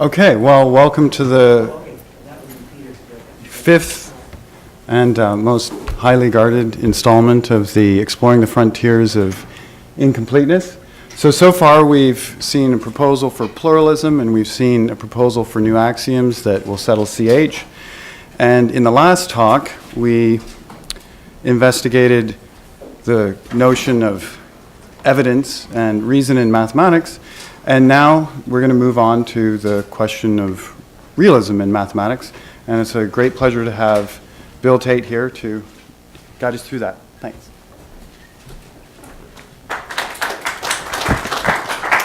Okay, well, welcome to the fifth and most highly guarded installment of the Exploring the Frontiers of Incompleteness. So far we've seen a proposal for pluralism and we've seen a proposal for new axioms that will settle CH. And in the last talk, we investigated the notion of evidence and reason in mathematics. And now we're going to move on to the question of realism in mathematics. And it's a great pleasure to have Bill Tait here to guide us through that. Thanks.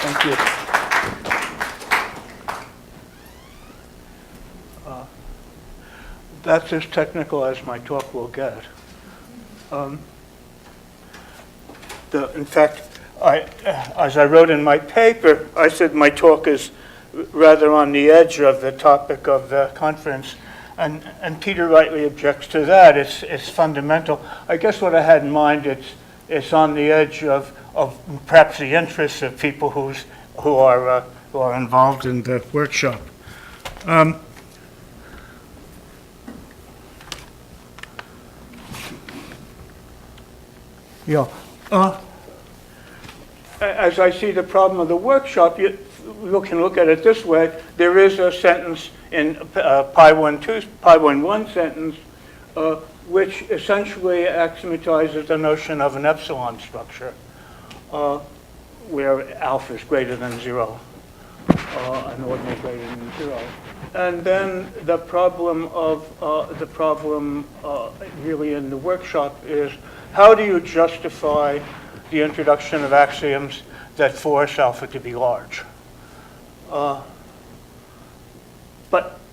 Thank you. That's as technical as my talk will get. In fact, as I wrote in my paper, I said my talk is rather on the edge of the topic of the conference, and Peter rightly objects to that. It's fundamental. I guess what I had in mind, it's on the edge of perhaps the interests of people who are involved in the workshop. As I see the problem of the workshop, you can look at it this way. There is a sentence in Pi 1 sentence, which essentially axiomatizes the notion of an epsilon structure, where alpha is greater than 0, an ordinal greater than 0. And then the problem really in the workshop is, how do you justify the introduction of axioms that force alpha to be large? But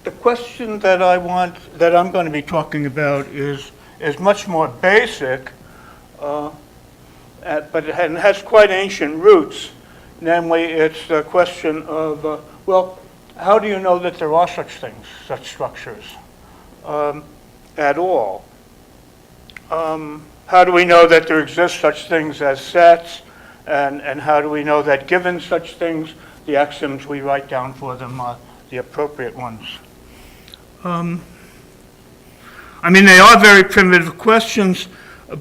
the question that I'm going to be talking about is much more basic, but it has quite ancient roots. Namely, it's the question of, well, how do you know that there are such things, such structures, at all? How do we know that there exist such things as sets, and how do we know that given such things, the axioms we write down for them are the appropriate ones? I mean, they are very primitive questions,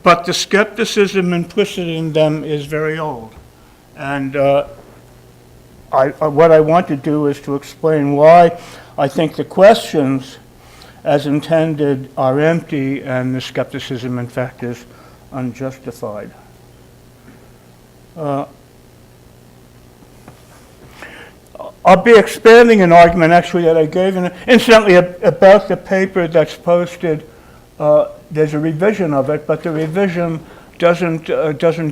but the skepticism implicit in them is very old. And what I want to do is to explain why I think the questions as intended are empty and the skepticism, in fact, is unjustified. I'll be expanding an argument actually that I gave, incidentally, about the paper that's posted. There's a revision of it, but the revision doesn't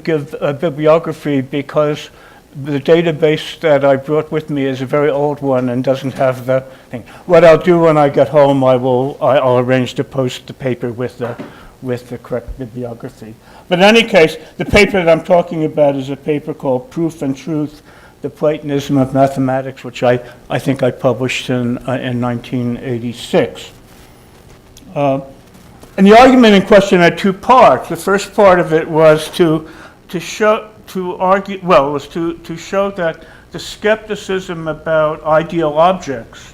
give a bibliography because the database that I brought with me is a very old one and doesn't have the thing. What I'll do when I get home, I'll arrange to post the paper with the correct bibliography. But in any case, the paper that I'm talking about is a paper called Proof and Truth, the Platonism of Mathematics, which I think I published in 1986. And the argument in question had two parts. The first part of it was to show that the skepticism about ideal objects,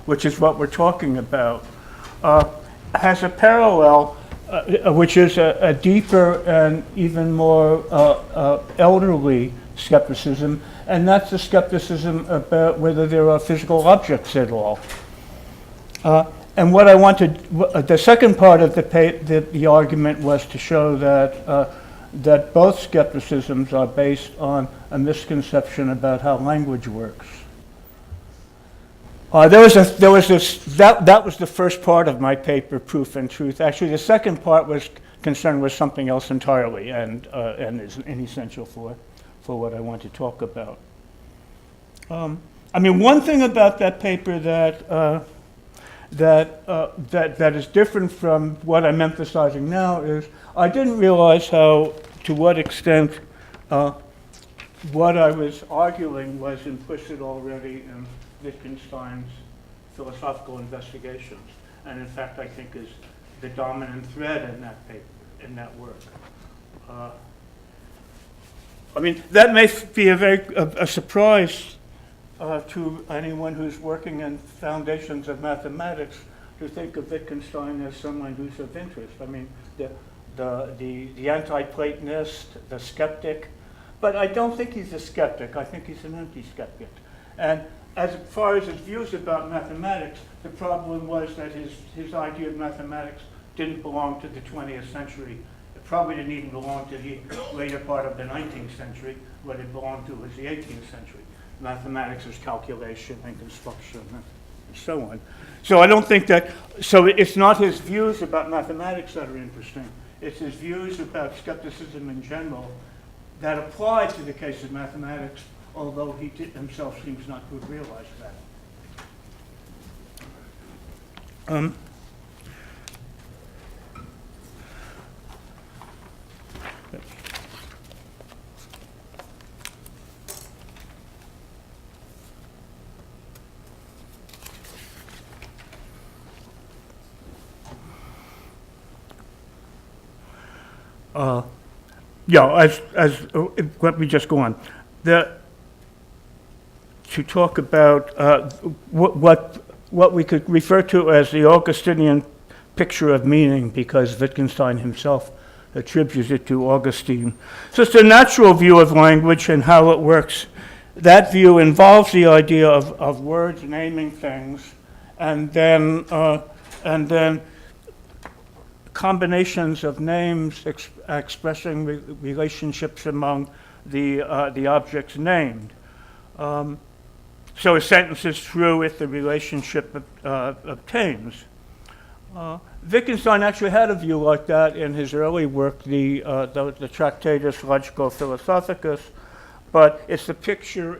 which is what we're talking about, has a parallel, which is a deeper and even more elderly skepticism, and that's the skepticism about whether there are physical objects at all. And what I wanted, the second part of the argument was to show that both skepticisms are based on a misconception about how language works. That was the first part of my paper, Proof and Truth. Actually, the second part was concerned with something else entirely, and is inessential for what I want to talk about. I mean, one thing about that paper that is different from what I'm emphasizing now is I didn't realize to what extent what I was arguing was implicit already in Wittgenstein's philosophical investigations, and in fact I think is the dominant thread in that paper, in that work. I mean, that may be a surprise to anyone who's working in foundations of mathematics to think of Wittgenstein as someone who's of interest. I mean, the anti-Platonist, the skeptic, but I don't think he's a skeptic. I think he's an anti-skeptic. And as far as his views about mathematics, the problem was that his idea of mathematics didn't belong to the 20th century. It probably didn't even belong to the later part of the 19th century. What it belonged to was the 18th century. Mathematics is calculation and construction and so on. So I don't think that, so it's not his views about mathematics that are interesting. It's his views about skepticism in general that apply to the case of mathematics, although he himself seems not to have realized that. Let me just go on. To talk about what we could refer to as the Augustinian picture of meaning, because Wittgenstein himself attributes it to Augustine. So it's a natural view of language and how it works. That view involves the idea of words naming things, and then combinations of names expressing relationships among the objects named. So a sentence is true if the relationship obtains. Wittgenstein actually had a view like that in his early work, the Tractatus Logico-Philosophicus, but it's a picture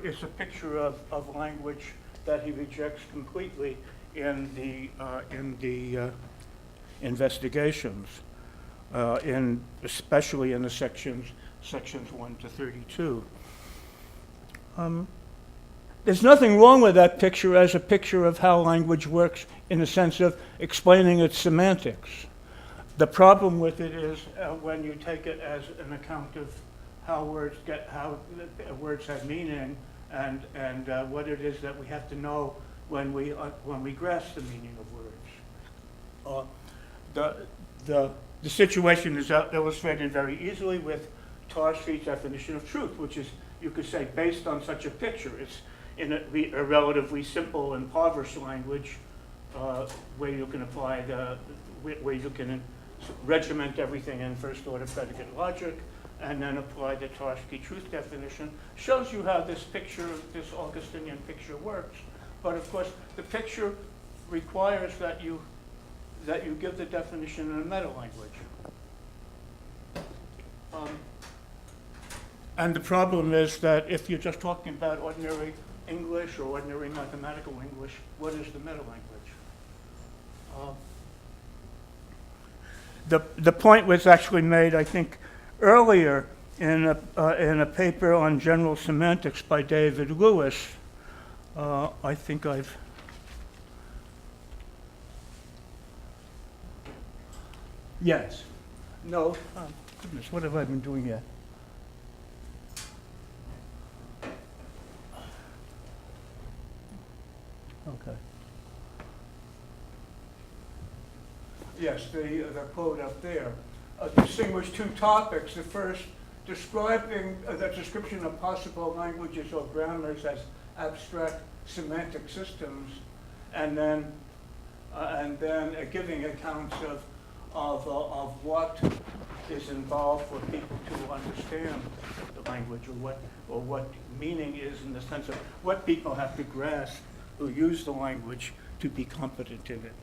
of language that he rejects completely in the investigations, especially in the sections 1 to 32. There's nothing wrong with that picture as a picture of how language works in the sense of explaining its semantics. The problem with it is when you take it as an account of how words have meaning and what it is that we have to know when we grasp the meaning of words. The situation is illustrated very easily with Tarski's definition of truth, which is, you could say, based on such a picture. It's in a relatively simple, impoverished language where you can apply where you can regiment everything in first-order predicate logic, and then apply the Tarski truth definition. Shows you how this Augustinian picture works. But of course, the picture requires that you give the definition in a meta-language. And the problem is that if you're just talking about ordinary English or ordinary mathematical English, what is the meta-language? The point was actually made, I think, earlier in a paper on general semantics by David Lewis. I think I've... Yes. No. Oh, goodness, what have I been doing here? Okay. Yes, the quote up there. Distinguish two topics. The first, describing the description of possible languages or grammars as abstract semantic systems, and then giving accounts of what is involved for people to understand the language, or what meaning is in the sense of what people have to grasp who use the language to be competent in it.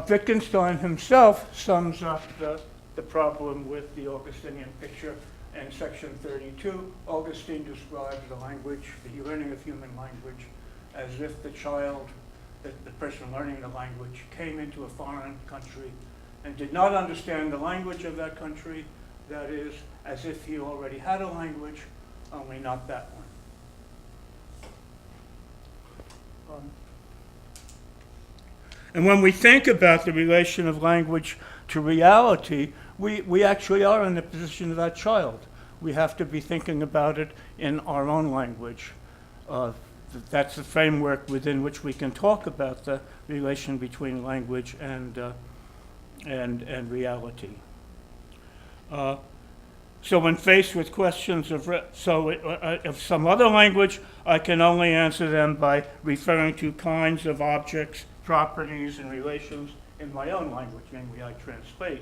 Wittgenstein himself sums up the problem with the Augustinian picture in section 32. Augustine describes the language, the learning of human language, as if the child, the person learning the language, came into a foreign country and did not understand the language of that country. That is, as if he already had a language, only not that one. And when we think about the relation of language to reality, we actually are in the position of that child. We have to be thinking about it in our own language. That's the framework within which we can talk about the relation between language and reality. So when faced with questions of some other language, I can only answer them by referring to kinds of objects, properties, and relations in my own language, namely I translate.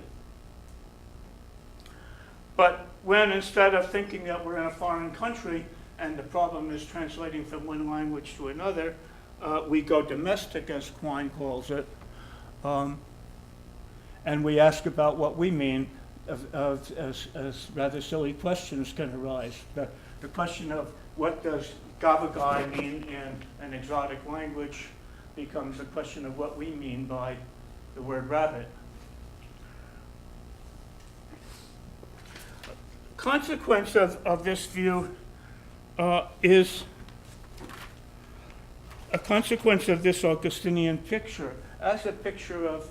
But when instead of thinking that we're in a foreign country and the problem is translating from one language to another, we go domestic, as Quine calls it, and we ask about what we mean, as rather silly questions can arise. The question of what does gavagai mean in an exotic language becomes a question of what we mean by the word rabbit. Consequence of this view is a consequence of this Augustinian picture as a picture of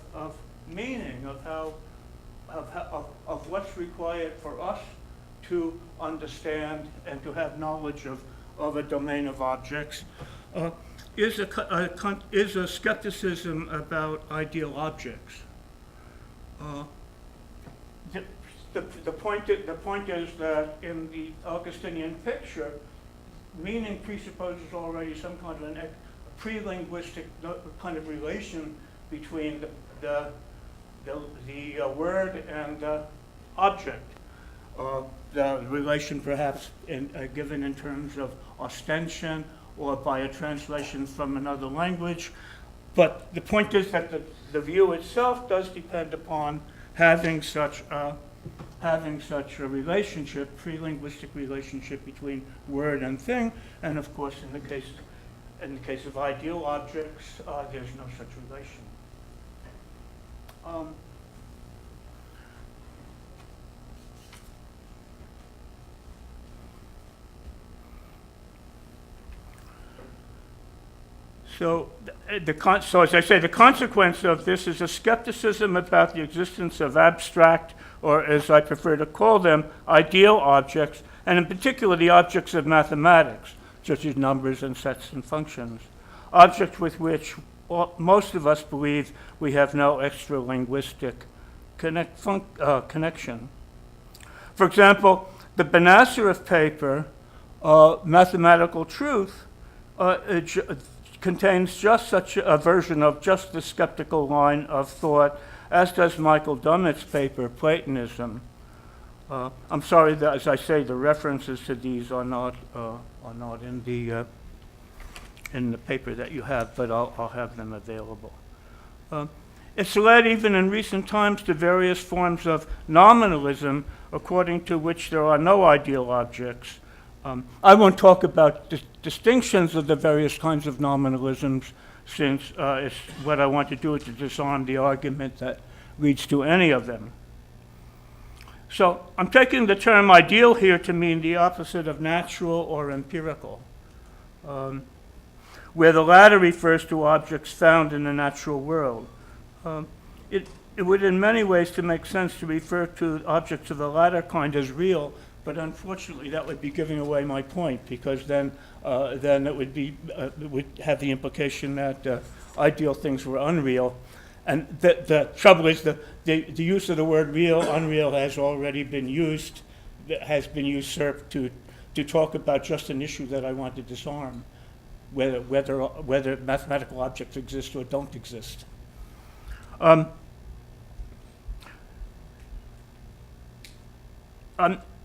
meaning, of what's required for us to understand and to have knowledge of a domain of objects, is a skepticism about ideal objects. The point is that in the Augustinian picture, meaning presupposes already some kind of a pre-linguistic kind of relation between the word and the object. The relation perhaps given in terms of ostension or by a translation from another language. But the point is that the view itself does depend upon having such a relationship, pre-linguistic relationship between word and thing, and of course in the case of ideal objects, there's no such relation. So as I say, the consequence of this is a skepticism about the existence of abstract, or as I prefer to call them, ideal objects, and in particular the objects of mathematics, such as numbers and sets and functions, objects with which most of us believe we have no extra-linguistic connection. For example, the Benacerraf paper, Mathematical Truth, contains just such a version of just the skeptical line of thought, as does Michael Dummett's paper, Platonism. I'm sorry that, as I say, the references to these are not in the paper that you have, but I'll have them available. It's led even in recent times to various forms of nominalism, according to which there are no ideal objects. I won't talk about distinctions of the various kinds of nominalisms, since what I want to do is to disarm the argument that leads to any of them. So I'm taking the term ideal here to mean the opposite of natural or empirical, where the latter refers to objects found in the natural world. It would in many ways to make sense to refer to objects of the latter kind as real, but unfortunately that would be giving away my point, because then it would have the implication that ideal things were unreal. And the trouble is the use of the word real, unreal has already been used, has been usurped to talk about just an issue that I want to disarm, whether mathematical objects exist or don't exist.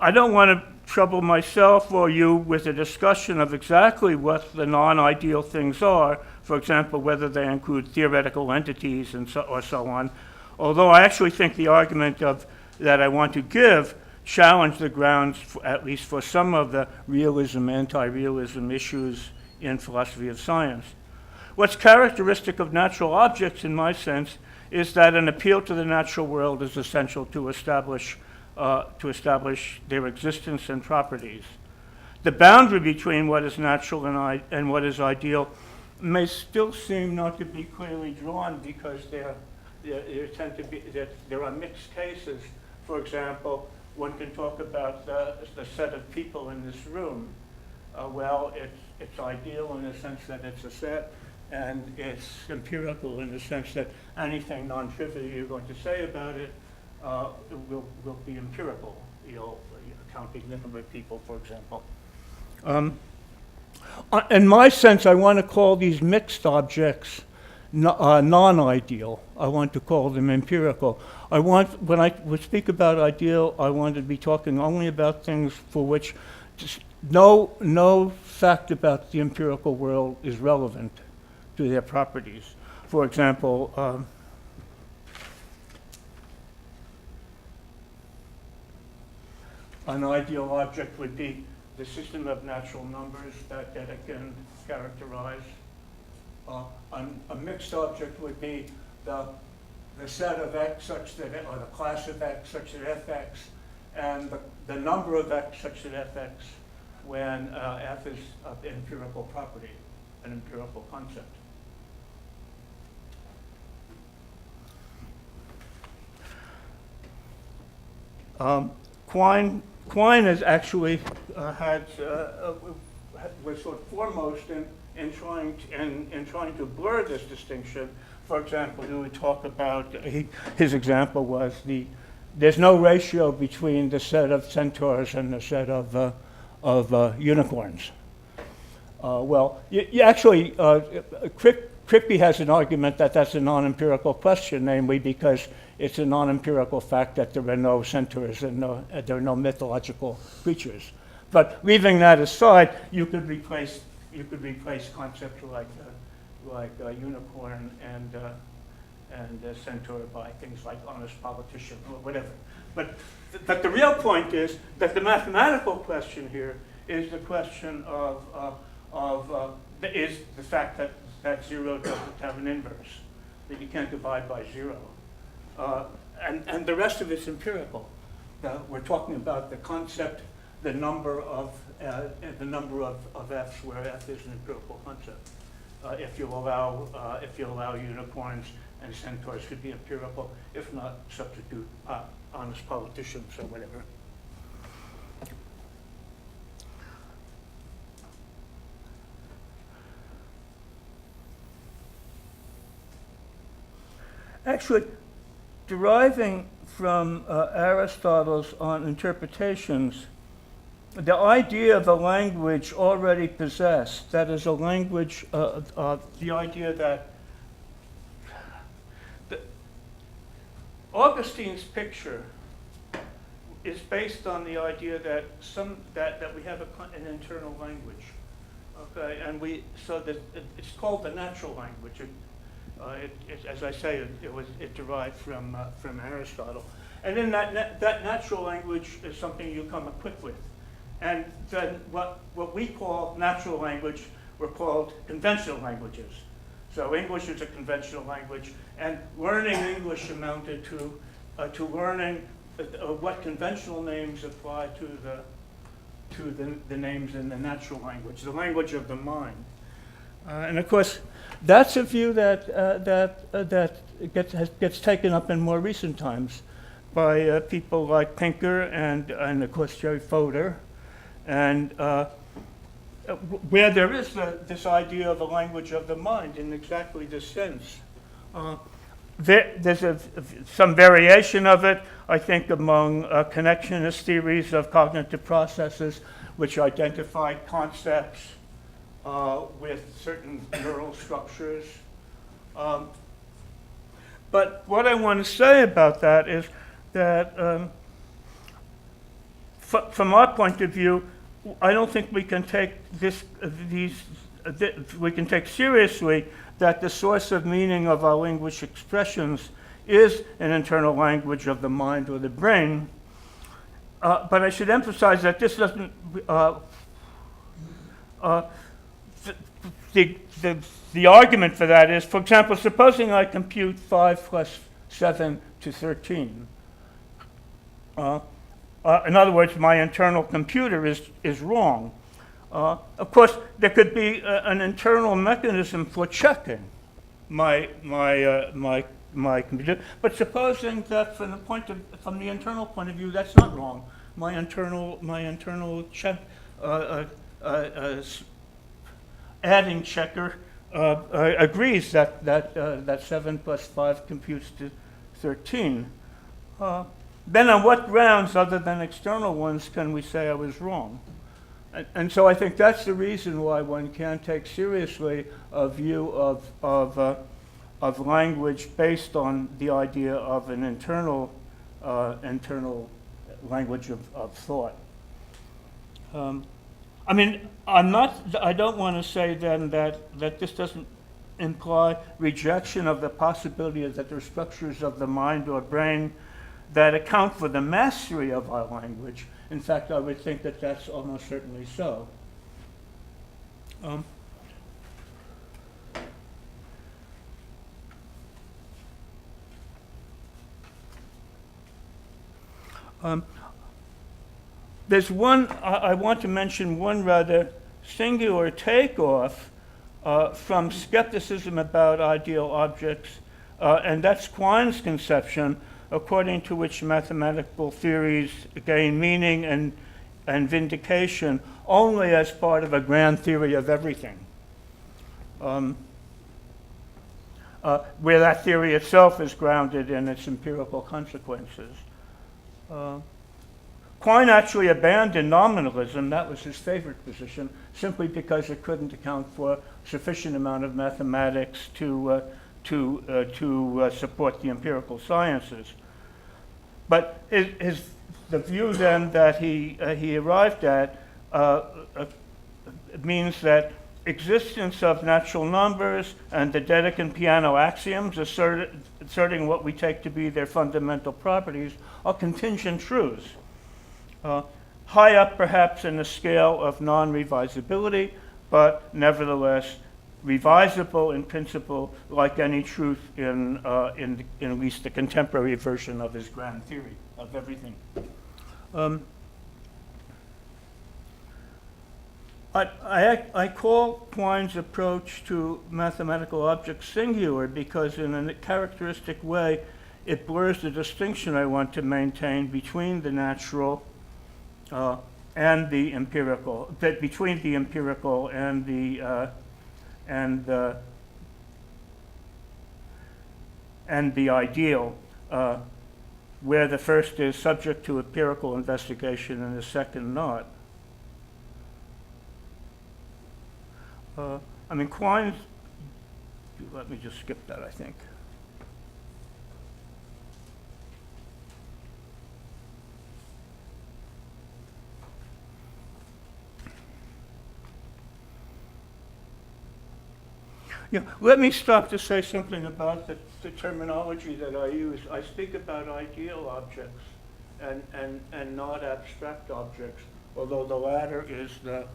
I don't want to trouble myself or you with a discussion of exactly what the non-ideal things are, for example, whether they include theoretical entities and so on, although I actually think the argument that I want to give challenge the grounds, at least for some of the realism, anti-realism issues in philosophy of science. What's characteristic of natural objects, in my sense, is that an appeal to the natural world is essential to establish their existence and properties. The boundary between what is natural and what is ideal may still seem not to be clearly drawn because there tend to be, there are mixed cases. For example, one can talk about the set of people in this room. Well, it's ideal in the sense that it's a set, and it's empirical in the sense that anything non-trivial you're going to say about it will be empirical. Counting the number of people, for example. In my sense, I want to call these mixed objects non-ideal. I want to call them empirical. When I would speak about ideal, I want to be talking only about things for which just no fact about the empirical world is relevant to their properties. For example, an ideal object would be the system of natural numbers that it can characterize. A mixed object would be the set of x such that, or the class of x such that fx, and the number of x such that fx when f is an empirical property, an empirical concept. Quine has actually was sort of foremost in trying to blur this distinction. For example, he would talk about, his example was there's no ratio between the set of centaurs and the set of unicorns. Well, you actually, Kripke has an argument that that's a non-empirical question, namely because it's a non-empirical fact that there are no centaurs and there are no mythological creatures. But leaving that aside, you could replace concepts like unicorn and centaur by things like honest politician or whatever. But the real point is that the mathematical question here is the question is the fact that zero doesn't have an inverse, that you can't divide by zero. And the rest of it's empirical. We're talking about the concept, the number of f's, where f is an empirical concept. If you allow unicorns and centaurs to be empirical, if not, substitute honest politicians or whatever. Actually, deriving from Aristotle's on interpretations, the idea of a language already possessed, that is a language, the idea that Augustine's picture is based on the idea that we have an internal language, okay, and so that it's called the natural language. As I say, it derived from Aristotle, and in that natural language is something you come equipped with, and then what we call natural language were called conventional languages. So English is a conventional language, and learning English amounted to learning what conventional names apply to the names in the natural language, the language of the mind. And of course, that's a view that gets taken up in more recent times by people like Pinker and of course Jerry Fodor, and where there is this idea of a language of the mind in exactly this sense. There's some variation of it, I think, among connectionist theories of cognitive processes, which identify concepts with certain neural structures. But what I want to say about that is that from our point of view, I don't think we can take we can take seriously that the source of meaning of our linguistic expressions is an internal language of the mind or the brain. But I should emphasize that this doesn't the argument for that is, for example, supposing I compute 5 plus 7 to 13. In other words, my internal computer is wrong. Of course, there could be an internal mechanism for checking my computer, but supposing that from the internal point of view, that's not wrong. My internal check, adding checker agrees that 7 plus 5 computes to 13. Then on what grounds other than external ones can we say I was wrong? And so I think that's the reason why one can't take seriously a view of language based on the idea of an internal language of thought. I mean, I don't want to say then that this doesn't imply rejection of the possibility that there are structures of the mind or brain that account for the mastery of our language. In fact, I would think that that's almost certainly so. There's one, I want to mention one rather singular takeoff from skepticism about ideal objects, and that's Quine's conception, according to which mathematical theories gain meaning and vindication only as part of a grand theory of everything, where that theory itself is grounded in its empirical consequences. Quine actually abandoned nominalism, that was his favorite position, simply because it couldn't account for sufficient amount of mathematics to support the empirical sciences. But the view then that he arrived at means that existence of natural numbers and the Dedekind piano axioms asserting what we take to be their fundamental properties are contingent truths. High up perhaps in the scale of non-revisability, but nevertheless revisable in principle, like any truth in at least the contemporary version of his grand theory of everything. I call Quine's approach to mathematical objects singular because in a characteristic way it blurs the distinction I want to maintain between the natural and the empirical, between the empirical and the ideal, where the first is subject to empirical investigation and the second not. I mean, Quine's, let me just skip that, I think. Yeah, let me stop to say something about the terminology that I use. I speak about ideal objects and not abstract objects, although the latter is the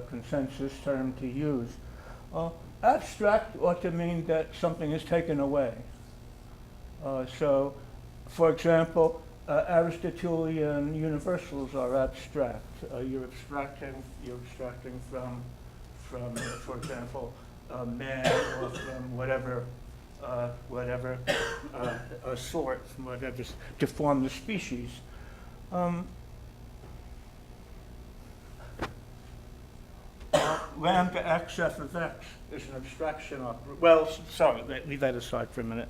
consensus term to use. Abstract ought to mean that something is taken away. So, for example, Aristotelian universals are abstract. You're abstracting from, for example, man, or from whatever sort, whatever, to form the species. Lambda x f of x is an abstraction of, well, sorry, leave that aside for a minute.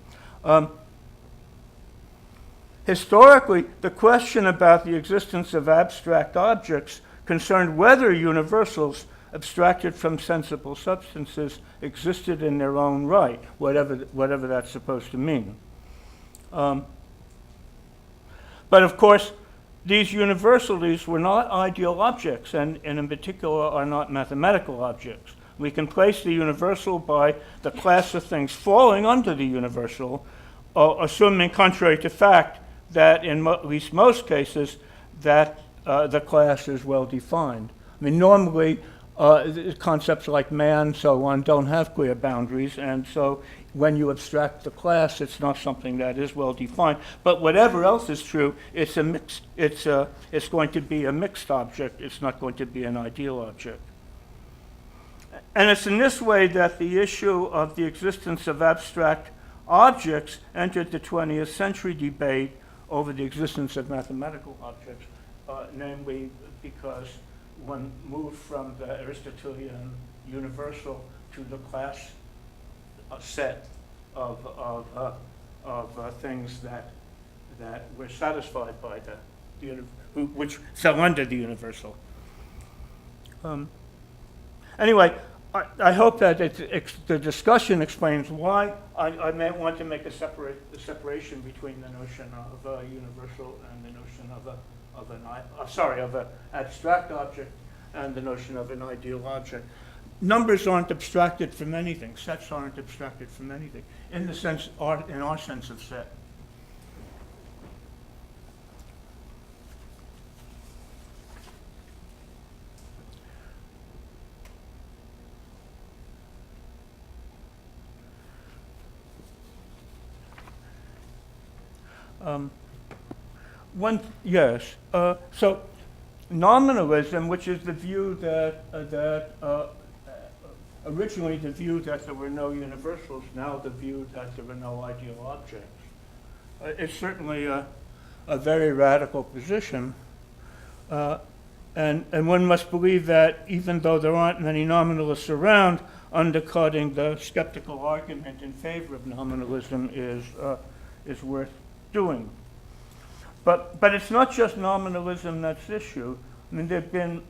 Historically, the question about the existence of abstract objects concerned whether universals abstracted from sensible substances existed in their own right, whatever that's supposed to mean. But of course, these universalities were not ideal objects, and in particular are not mathematical objects. We can place the universal by the class of things falling under the universal, assuming, contrary to fact, that in at least most cases, that the class is well defined. I mean, normally, concepts like man, so on, don't have clear boundaries, and so when you abstract the class, it's not something that is well defined. But whatever else is true, it's going to be a mixed object. It's not going to be an ideal object. And it's in this way that the issue of the existence of abstract objects entered the 20th century debate over the existence of mathematical objects, namely because one moved from the Aristotelian universal to the class set of things that were satisfied by which fell under the universal. Anyway, I hope that the discussion explains why I may want to make the separation between the notion of a universal and the notion of an abstract object and the notion of an ideal object. Numbers aren't abstracted from anything. Sets aren't abstracted from anything in our sense of set. So nominalism, which is the view that originally the view that there were no universals, now the view that there were no ideal objects. It's certainly a very radical position, and one must believe that even though there aren't many nominalists around, undercutting the skeptical argument in favor of nominalism is worth doing. But it's not just nominalism that's the issue. I mean, there have been,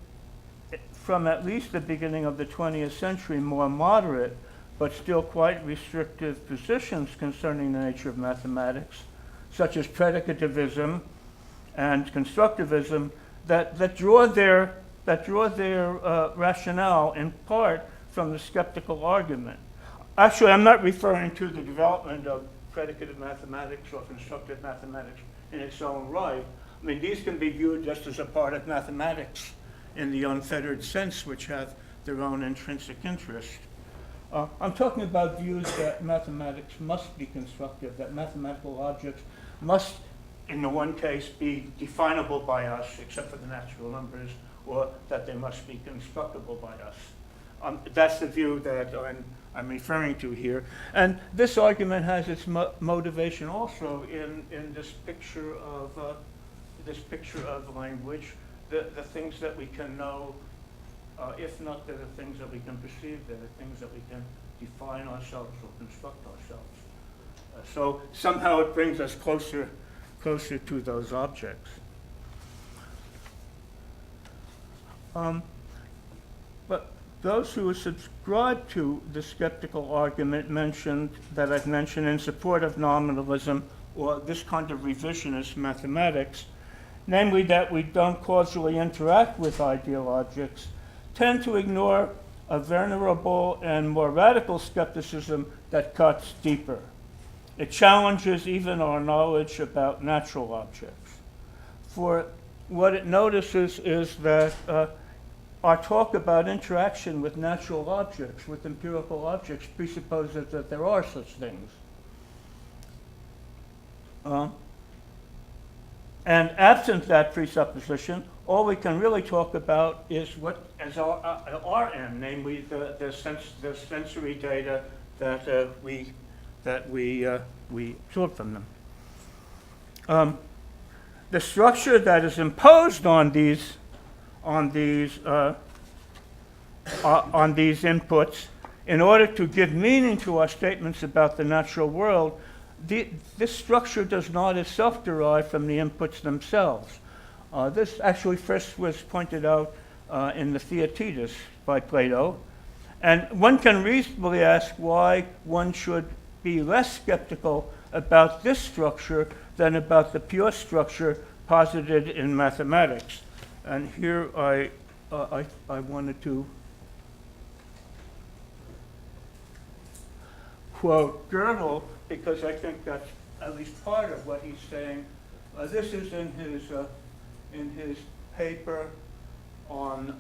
from at least the beginning of the 20th century, more moderate but still quite restrictive positions concerning the nature of mathematics, such as predicativism and constructivism, that draw their rationale in part from the skeptical argument. Actually, I'm not referring to the development of predicative mathematics or constructive mathematics in its own right. I mean, these can be viewed just as a part of mathematics in the unfettered sense, which have their own intrinsic interest. I'm talking about views that mathematics must be constructive, that mathematical objects must, in the one case, be definable by us, except for the natural numbers, or that they must be constructible by us. That's the view that I'm referring to here. And this argument has its motivation also in this picture of language, the things that we can know, if not they're the things that we can perceive, they're the things that we can define ourselves or construct ourselves. So somehow it brings us closer to those objects. But those who subscribe to the skeptical argument that I've mentioned in support of nominalism or this kind of revisionist mathematics, namely that we don't causally interact with ideal objects, tend to ignore a venerable and more radical skepticism that cuts deeper. It challenges even our knowledge about natural objects. For what it notices is that our talk about interaction with natural objects, with empirical objects, presupposes that there are such things. And absent that presupposition, all we can really talk about is what is our end, namely the sensory data that we absorb from them. The structure that is imposed on these inputs in order to give meaning to our statements about the natural world, this structure does not itself derive from the inputs themselves. This actually first was pointed out in the Theaetetus by Plato, and one can reasonably ask why one should be less skeptical about this structure than about the pure structure posited in mathematics. And here I wanted to quote Gödel, because I think that's at least part of what he's saying. This is in his paper on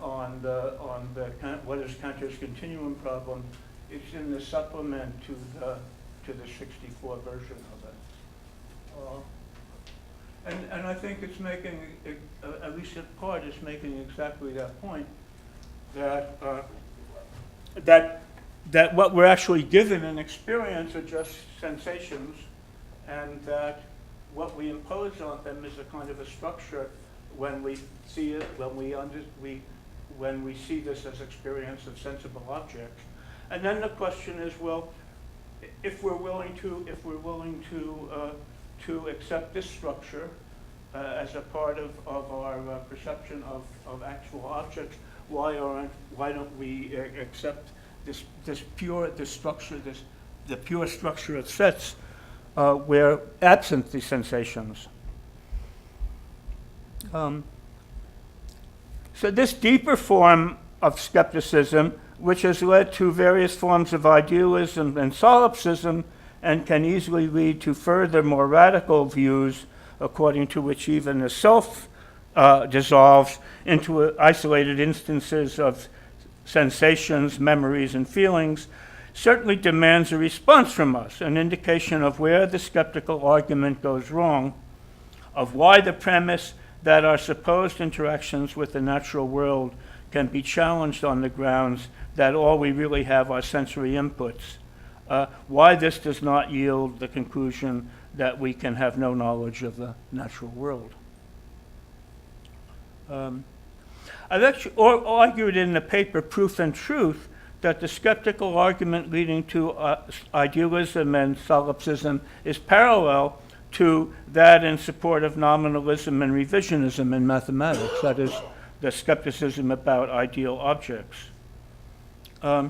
what is Cantor's continuum problem. It's in the supplement to to the 64 version of it. And I think it's making, at least in part, it's making exactly that point, that, that what we're actually given in experience are just sensations, and that what we impose on them is a kind of a structure when we see it, when we see this as experience of sensible objects. And then the question is, well, if we're willing to accept this structure as a part of our perception of actual objects, why don't we accept the pure structure of sets where absent the sensations? So this deeper form of skepticism, which has led to various forms of idealism and solipsism, and can easily lead to further, more radical views, according to which even the self dissolves into isolated instances of sensations, memories, and feelings, certainly demands a response from us, an indication of where the skeptical argument goes wrong, of why the premise that our supposed interactions with the natural world can be challenged on the grounds that all we really have are sensory inputs, why this does not yield the conclusion that we can have no knowledge of the natural world. I've actually argued in the paper Proof and Truth that the skeptical argument leading to idealism and solipsism is parallel to that in support of nominalism and revisionism in mathematics, that is, the skepticism about ideal objects. The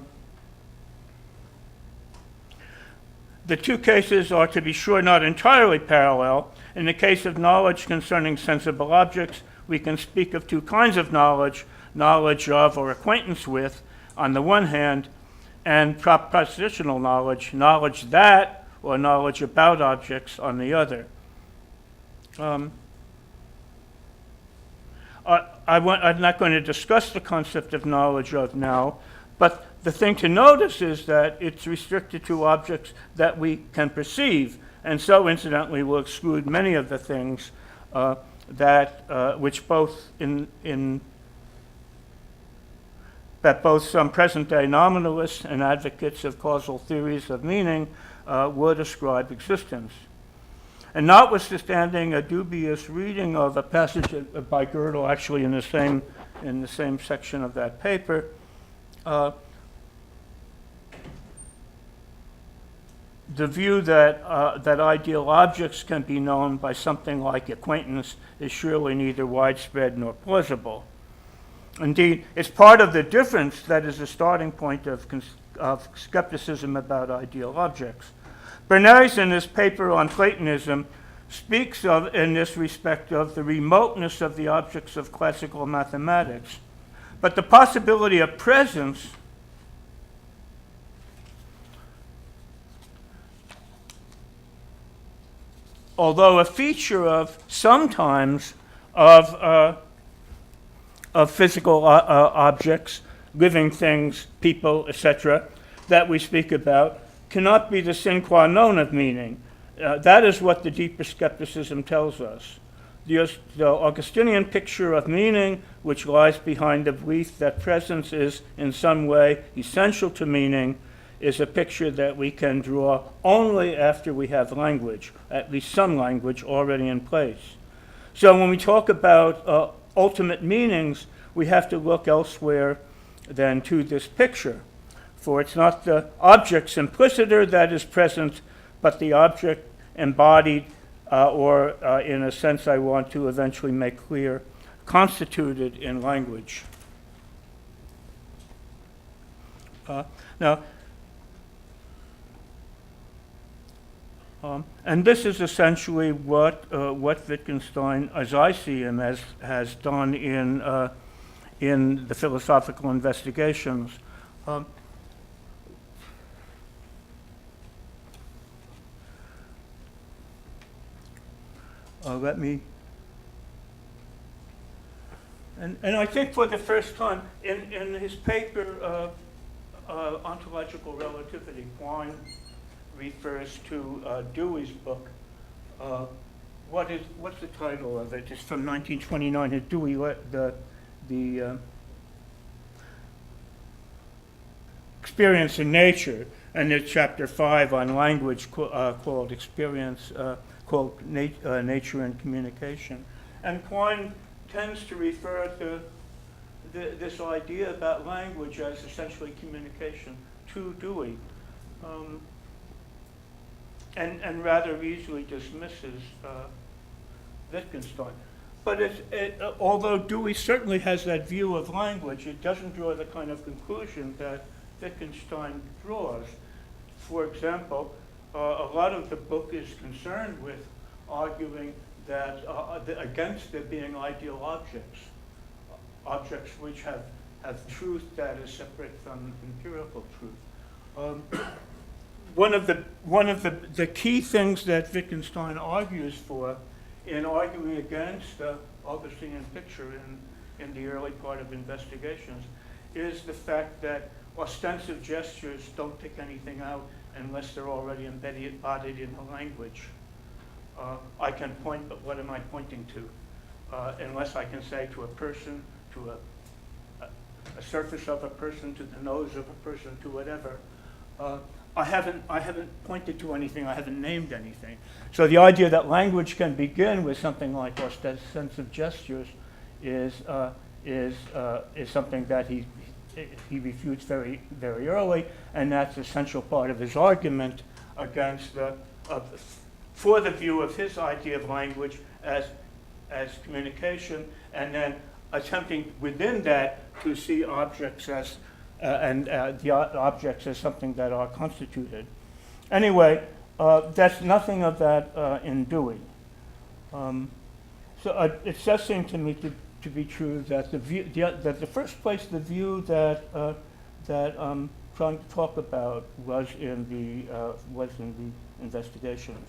two cases are, to be sure, not entirely parallel. In the case of knowledge concerning sensible objects, we can speak of two kinds of knowledge, knowledge of or acquaintance with, on the one hand, and propositional knowledge, knowledge that or knowledge about objects on the other. I'm not going to discuss the concept of knowledge of now, but the thing to notice is that it's restricted to objects that we can perceive, and so incidentally will exclude many of the things which both that both some present-day nominalists and advocates of causal theories of meaning would ascribe existence. And notwithstanding a dubious reading of a passage by Gödel, actually in the same section of that paper, the view that ideal objects can be known by something like acquaintance is surely neither widespread nor plausible. Indeed, it's part of the difference that is the starting point of skepticism about ideal objects. Bernays, in his paper on Platonism, speaks of, in this respect, of the remoteness of the objects of classical mathematics. But the possibility of presence although a feature of sometimes of physical objects, living things, people, etc., that we speak about, cannot be the sine qua non of meaning. That is what the deeper skepticism tells us. The Augustinian picture of meaning, which lies behind the belief that presence is in some way essential to meaning, is a picture that we can draw only after we have language, at least some language already in place. So when we talk about ultimate meanings, we have to look elsewhere than to this picture. For it's not the object simpliciter that is present, but the object embodied, or in a sense I want to eventually make clear, constituted in language. And this is essentially what Wittgenstein, as I see him, has done in the philosophical investigations. Let me. And I think for the first time in his paper, Ontological Relativity, Quine refers to Dewey's book. What's the title of it? It's from 1929. It's Dewey, the Experience in Nature, and there's chapter 5 on language called Experience, called Nature and Communication. And Quine tends to refer to this idea about language as essentially communication to Dewey, and rather easily dismisses Wittgenstein. But although Dewey certainly has that view of language, it doesn't draw the kind of conclusion that Wittgenstein draws. For example, a lot of the book is concerned with arguing that against there being ideal objects which have truth that is separate from empirical truth. One of the key things that Wittgenstein argues for in arguing against Augustinian picture in the early part of Investigations is the fact that ostensive gestures don't take anything out unless they're already embodied in the language. I can point, but what am I pointing to? Unless I can say to a person, to a surface of a person, to the nose of a person, to whatever. I haven't pointed to anything. I haven't named anything. So the idea that language can begin with something like ostensive gestures is something that he refutes very, very early, and that's an essential part of his argument against for the view of his idea of language as communication, and then attempting within that to see objects as the objects as something that are constituted. Anyway, that's nothing of that in Dewey. So it does seem to me to be true that that the first place the view that I'm trying to talk about was in the Investigations.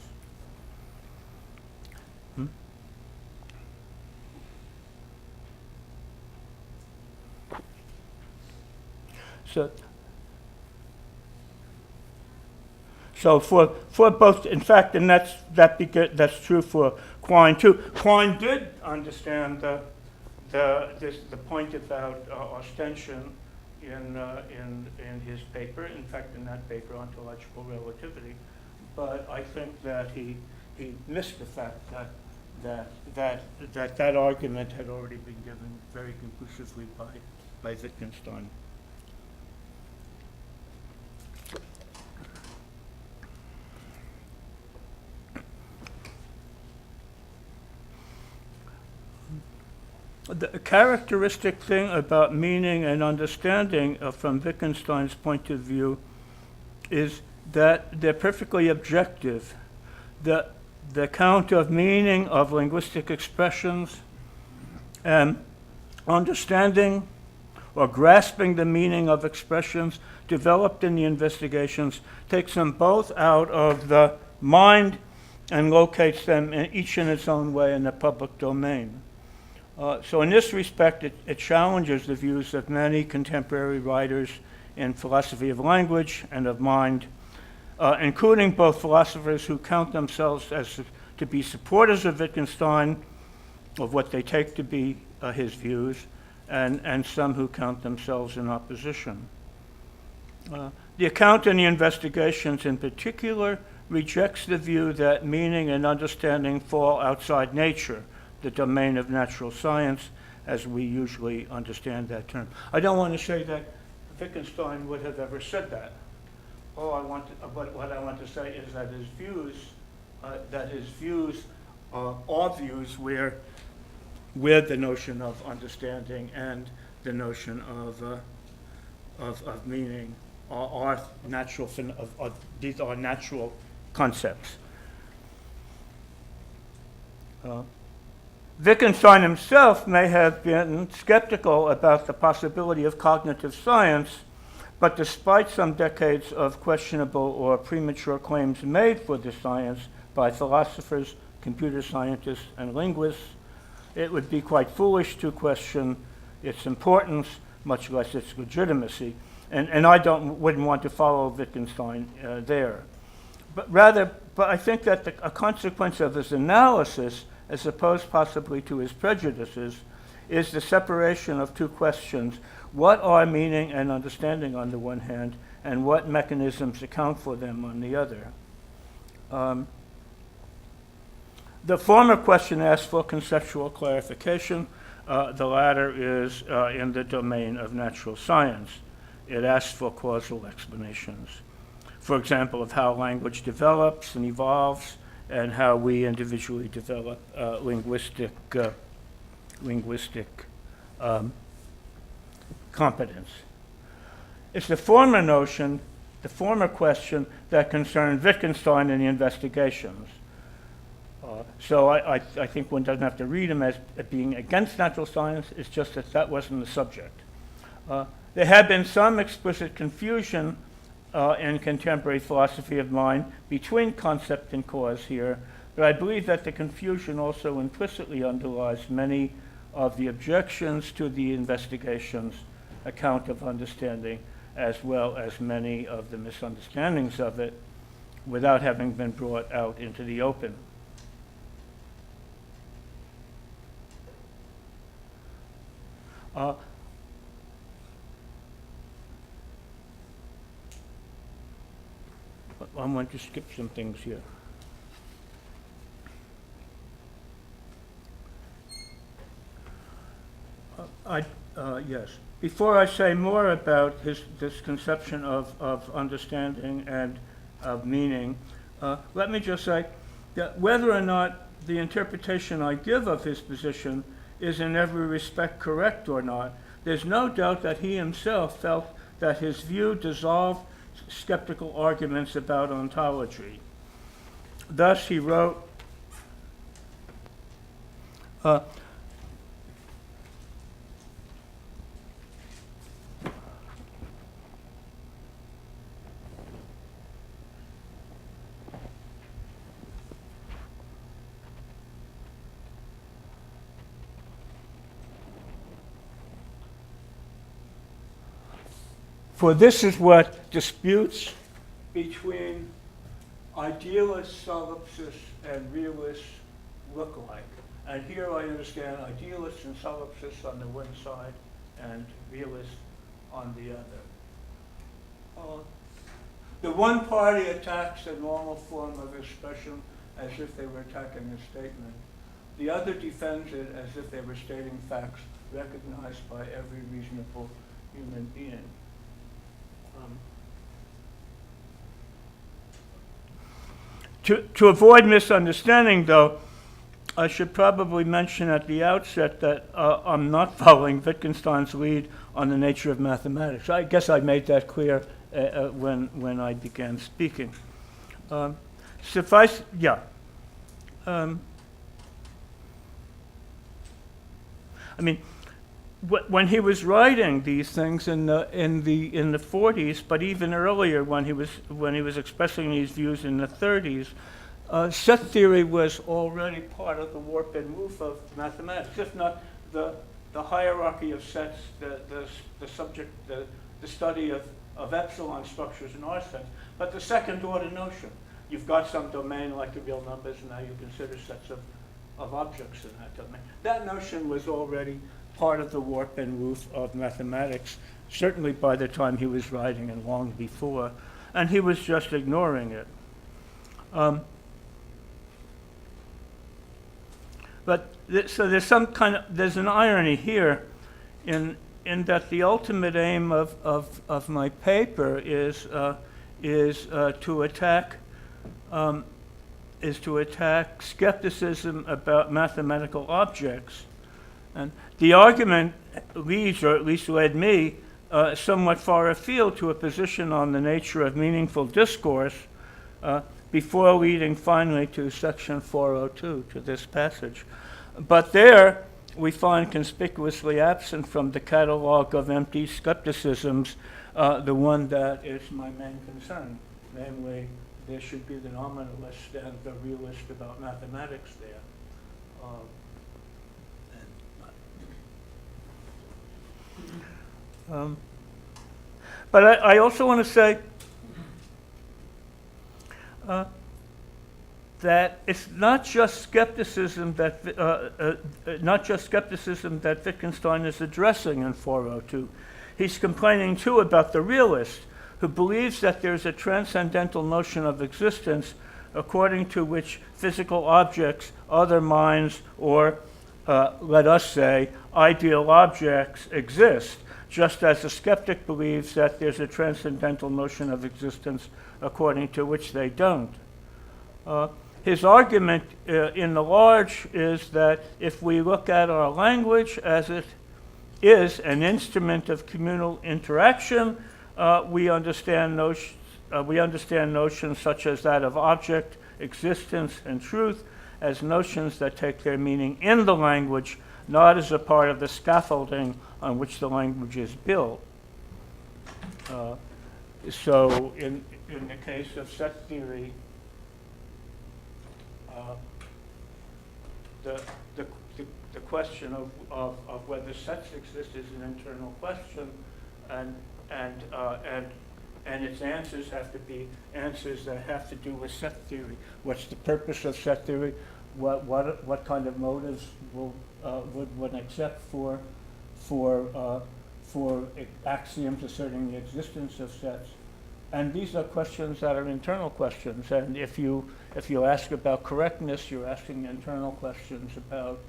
So for both, in fact, and that's true for Quine too. Quine did understand the point about ostension in his paper. In fact, in that paper, Ontological Relativity. But I think that he missed the fact that argument had already been given very conclusively by Wittgenstein. The characteristic thing about meaning and understanding from Wittgenstein's point of view is that they're perfectly objective. The account of meaning of linguistic expressions and understanding or grasping the meaning of expressions developed in the Investigations takes them both out of the mind and locates them each in its own way in the public domain. So in this respect, it challenges the views of many contemporary writers in philosophy of language and of mind, including both philosophers who count themselves to be supporters of Wittgenstein, of what they take to be his views, and some who count themselves in opposition. The account in the Investigations in particular rejects the view that meaning and understanding fall outside nature, the domain of natural science, as we usually understand that term. I don't want to say that Wittgenstein would have ever said that. What I want to say is that his views are views where the notion of understanding and the notion of meaning are natural. These are natural concepts. Wittgenstein himself may have been skeptical about the possibility of cognitive science, but despite some decades of questionable or premature claims made for this science by philosophers, computer scientists, and linguists, it would be quite foolish to question its importance, much less its legitimacy. And I wouldn't want to follow Wittgenstein there. but I think that a consequence of his analysis, as opposed possibly to his prejudices, is the separation of two questions. What are meaning and understanding on the one hand, and what mechanisms account for them on the other? The former question asks for conceptual clarification. The latter is in the domain of natural science. It asks for causal explanations. For example, of how language develops and evolves, and how we individually develop linguistic competence. It's the former notion, the former question, that concerned Wittgenstein and the investigations. So I think one doesn't have to read him as being against natural science. It's just that that wasn't the subject. There had been some explicit confusion in contemporary philosophy of mind between concept and cause here, but I believe that the confusion also implicitly underlies many of the objections to the investigations' account of understanding, as well as many of the misunderstandings of it, without having been brought out into the open. I'm going to skip some things here. Yes. Before I say more about this conception of understanding and of meaning, let me just say that whether or not the interpretation I give of his position is in every respect correct or not, there's no doubt that he himself felt that his view dissolved skeptical arguments about ontology. Thus, he wrote, for this is what disputes between idealist solipsists and realists look like. And here I understand idealists and solipsists on the one side and realists on the other. The one party attacks the normal form of expression as if they were attacking a statement. The other defends it as if they were stating facts recognized by every reasonable human being. To avoid misunderstanding, though, I should probably mention at the outset that I'm not following Wittgenstein's lead on the nature of mathematics. I guess I made that clear when I began speaking. When he was writing these things in the 40s, but even earlier when he was expressing these views in the 30s, set theory was already part of the warp and woof of mathematics, if not the hierarchy of sets, the subject, the study of epsilon structures in our sense, but the second order notion. You've got some domain like the real numbers, and now you consider sets of objects in that domain. That notion was already part of the warp and woof of mathematics, certainly by the time he was writing and long before, and he was just ignoring it. So there's an irony here in that the ultimate aim of my paper is to attack skepticism about mathematical objects. And the argument leads, or at least led me, somewhat far afield to a position on the nature of meaningful discourse before leading finally to section 402, to this passage. But there we find conspicuously absent from the catalog of empty skepticisms the one that is my main concern, namely there should be the nominalist and the realist about mathematics there. But I also want to say that it's not just skepticism that Wittgenstein is addressing in 402. He's complaining too about the realist, who believes that there's a transcendental notion of existence according to which physical objects, other minds, or let us say, ideal objects exist, just as the skeptic believes that there's a transcendental notion of existence according to which they don't. His argument in the large is that if we look at our language as it is an instrument of communal interaction, we understand notions such as that of object, existence, and truth as notions that take their meaning in the language, not as a part of the scaffolding on which the language is built. So in the case of set theory, the question of whether sets exist is an internal question, and its answers have to be answers that have to do with set theory. What's the purpose of set theory? What kind of motives would one accept for axioms asserting the existence of sets? And these are questions that are internal questions. And if you ask about correctness, you're asking internal questions about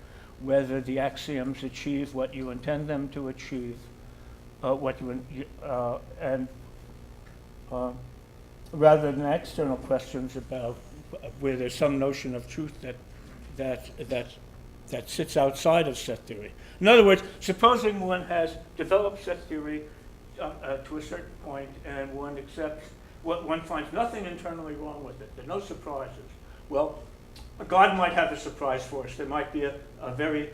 whether the axioms achieve what you intend them to achieve, rather than external questions about where there's some notion of truth that sits outside of set theory. In other words, supposing one has developed set theory to a certain point, and one accepts, one finds nothing internally wrong with it. There are no surprises. Well, God might have a surprise for us. There might be a very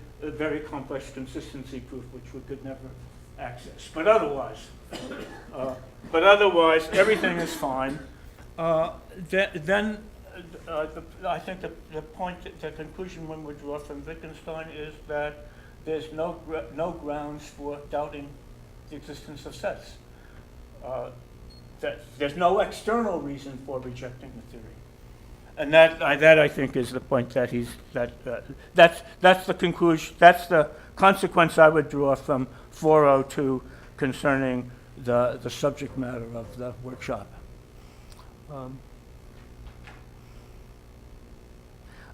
complex consistency proof which we could never access. But otherwise, everything is fine. Then I think the point, the conclusion one would draw from Wittgenstein is that there's no grounds for doubting the existence of sets. That there's no external reason for rejecting the theory. And that I think is the point that that's the conclusion, that's the consequence I would draw from 402 concerning the subject matter of the workshop.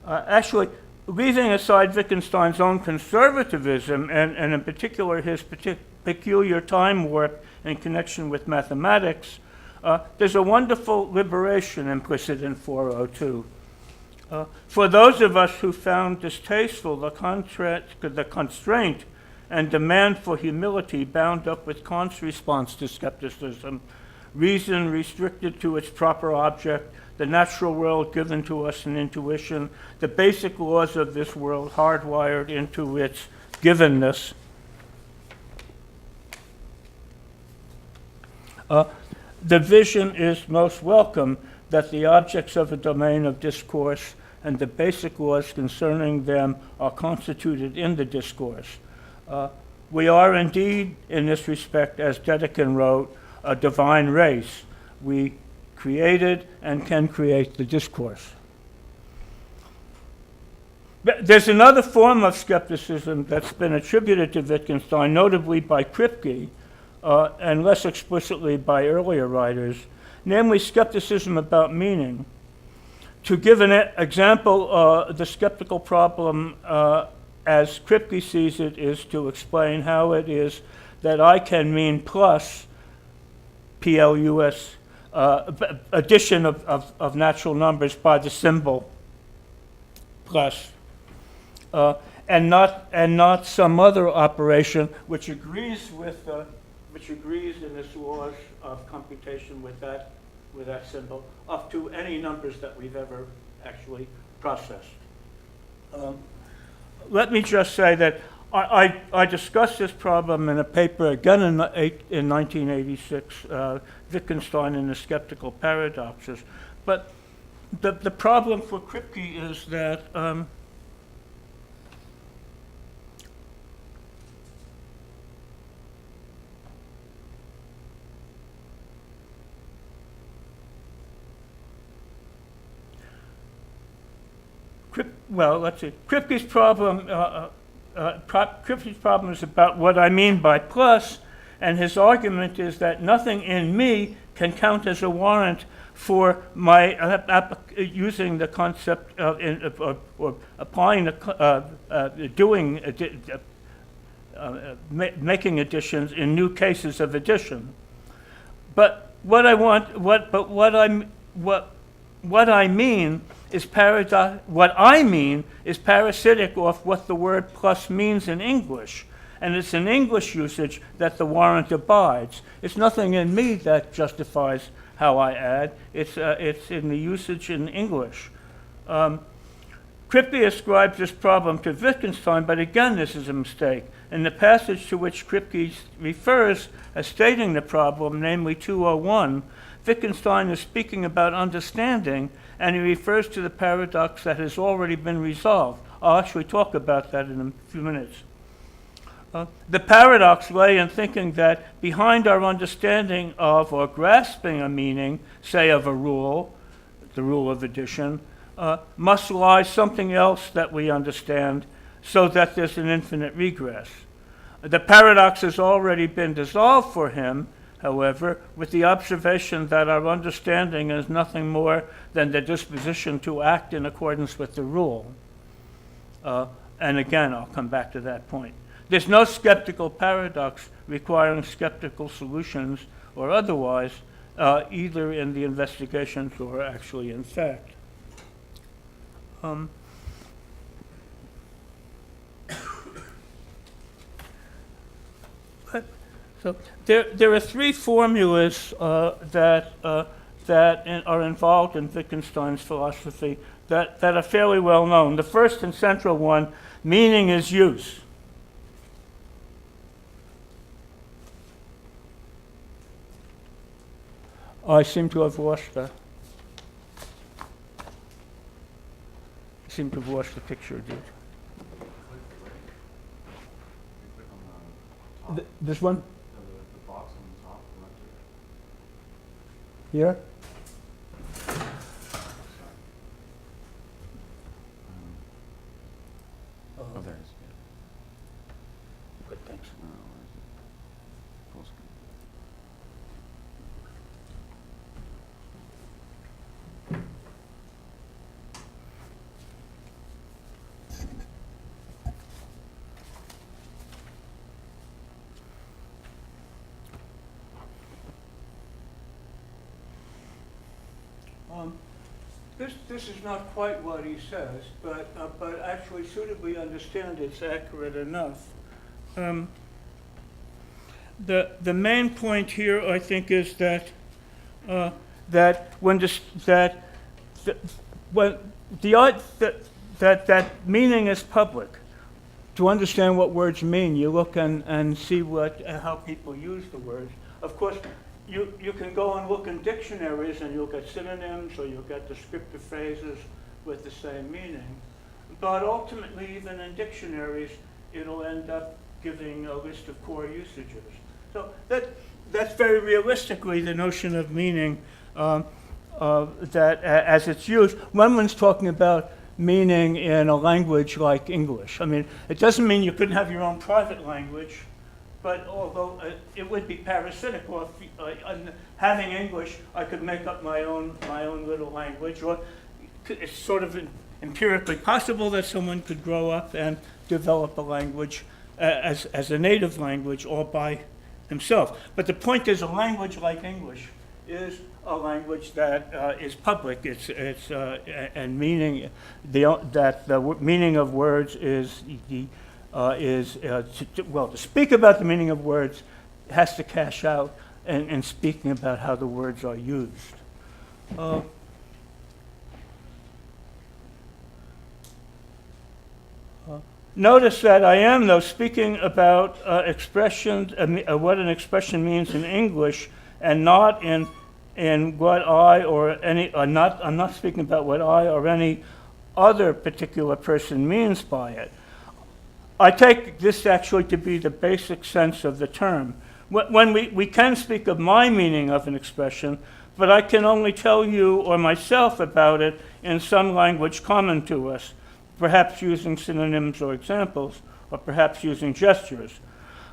Actually, leaving aside Wittgenstein's own conservatism and in particular his peculiar time warp in connection with mathematics, there's a wonderful liberation implicit in 402. For those of us who found distasteful the constraint and demand for humility bound up with Kant's response to skepticism, reason restricted to its proper object, the natural world given to us in intuition, the basic laws of this world hardwired into its givenness. The vision is most welcome that the objects of a domain of discourse and the basic laws concerning them are constituted in the discourse. We are indeed, in this respect, as Dedekind wrote, a divine race. We created and can create the discourse. But there's another form of skepticism that's been attributed to Wittgenstein, notably by Kripke, and less explicitly by earlier writers, namely skepticism about meaning. To give an example, the skeptical problem, as Kripke sees it, is to explain how it is that I can mean plus, P-L-U-S, addition of natural numbers by the symbol plus, and not some other operation which agrees in its laws of computation with that symbol up to any numbers that we've ever actually processed. Let me just say that I discussed this problem in a paper again in 1986, Wittgenstein and the Skeptical Paradoxes. But the problem for Kripke is that well, let's see. Kripke's problem is about what I mean by plus, and his argument is that nothing in me can count as a warrant for my using the concept or applying making additions in new cases of addition. But what I mean is parasitic of what the word plus means in English. And it's in English usage that the warrant abides. It's nothing in me that justifies how I add. It's in the usage in English. Kripke ascribes this problem to Wittgenstein, but again, this is a mistake. In the passage to which Kripke refers as stating the problem, namely 201, Wittgenstein is speaking about understanding, and he refers to the paradox that has already been resolved. I'll actually talk about that in a few minutes. The paradox lay in thinking that behind our understanding of or grasping a meaning, say of a rule, the rule of addition, must lie something else that we understand, so that there's an infinite regress. The paradox has already been dissolved for him, however, with the observation that our understanding is nothing more than the disposition to act in accordance with the rule. And again, I'll come back to that point. There's no skeptical paradox requiring skeptical solutions or otherwise, either in the investigations or actually in fact. So there are three formulas that are involved in Wittgenstein's philosophy that are fairly well known. The first and central one, meaning is use. I seem to have lost the picture, dude. This one? The box on the top left Here? Oh, there it is. Good, thanks. Full screen. This is not quite what he says, but actually suitably understand it's accurate enough. The main point here, I think, is that that meaning is public. To understand what words mean, you look and see how people use the words. Of course, you can go and look in dictionaries and you'll get synonyms or you'll get descriptive phrases with the same meaning. But ultimately, even in dictionaries, it'll end up giving a list of core usages. So that's very realistically the notion of meaning that as it's used. When one's talking about meaning in a language like English. I mean, it doesn't mean you couldn't have your own private language, but although it would be parasitic, or having English, I could make up my own little language, or it's sort of empirically possible that someone could grow up and develop a language as a native language all by himself. But the point is, a language like English is a language that is public. And meaning that the meaning of words is to speak about the meaning of words has to cash out in speaking about how the words are used. Notice that I am, though, speaking about expressions, what an expression means in English, and not in what I or any. I'm not speaking about what I or any other particular person means by it. I take this actually to be the basic sense of the term. When we can speak of my meaning of an expression, but I can only tell you or myself about it in some language common to us. perhaps using synonyms or examples, or perhaps using gestures.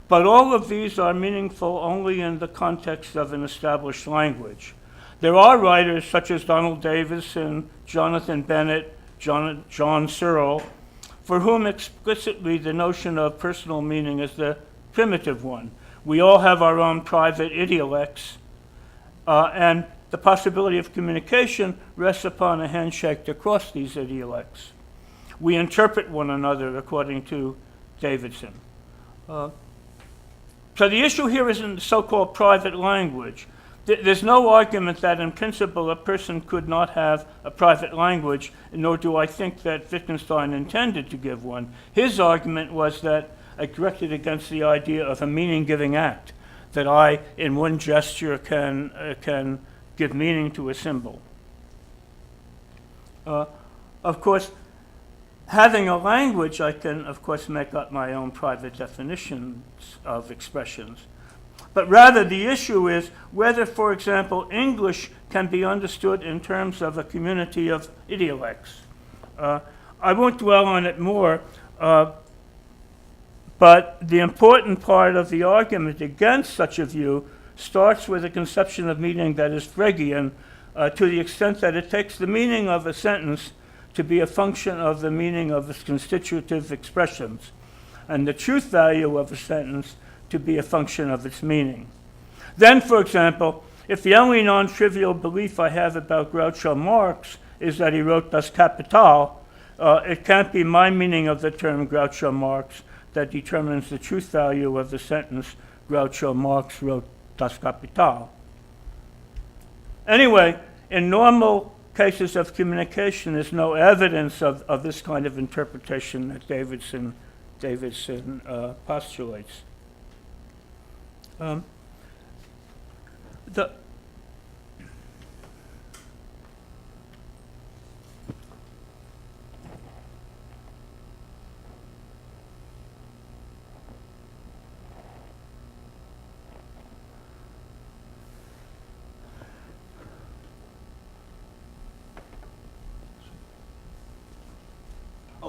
But all of these are meaningful only in the context of an established language. There are writers such as Donald Davidson, Jonathan Bennett, John Searle, for whom explicitly the notion of personal meaning is the primitive one. We all have our own private idiolects, and the possibility of communication rests upon a handshake to cross these idiolects. We interpret one another according to Davidson. So the issue here isn't the so-called private language. There's no argument that in principle a person could not have a private language, nor do I think that Wittgenstein intended to give one. His argument was that directed against the idea of a meaning-giving act, that I, in one gesture, can give meaning to a symbol. Of course, having a language, I can, of course, make up my own private definitions of expressions. But rather, the issue is whether, for example, English can be understood in terms of a community of idiolects. I won't dwell on it more, but the important part of the argument against such a view starts with a conception of meaning that is Fregean, to the extent that it takes the meaning of a sentence to be a function of the meaning of its constitutive expressions, and the truth value of a sentence to be a function of its meaning. Then, for example, if the only non-trivial belief I have about Groucho Marx is that he wrote Das Kapital, it can't be my meaning of the term Groucho Marx that determines the truth value of the sentence Groucho Marx wrote Das Kapital. Anyway, in normal cases of communication, there's no evidence of this kind of interpretation that Davidson postulates. Oh,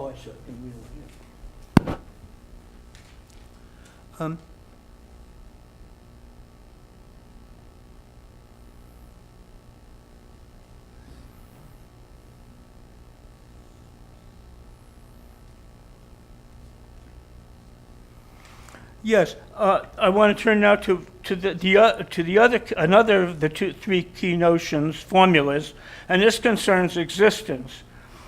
I should. Yes, I want to turn now to the three key notions, formulas, and this concerns existence.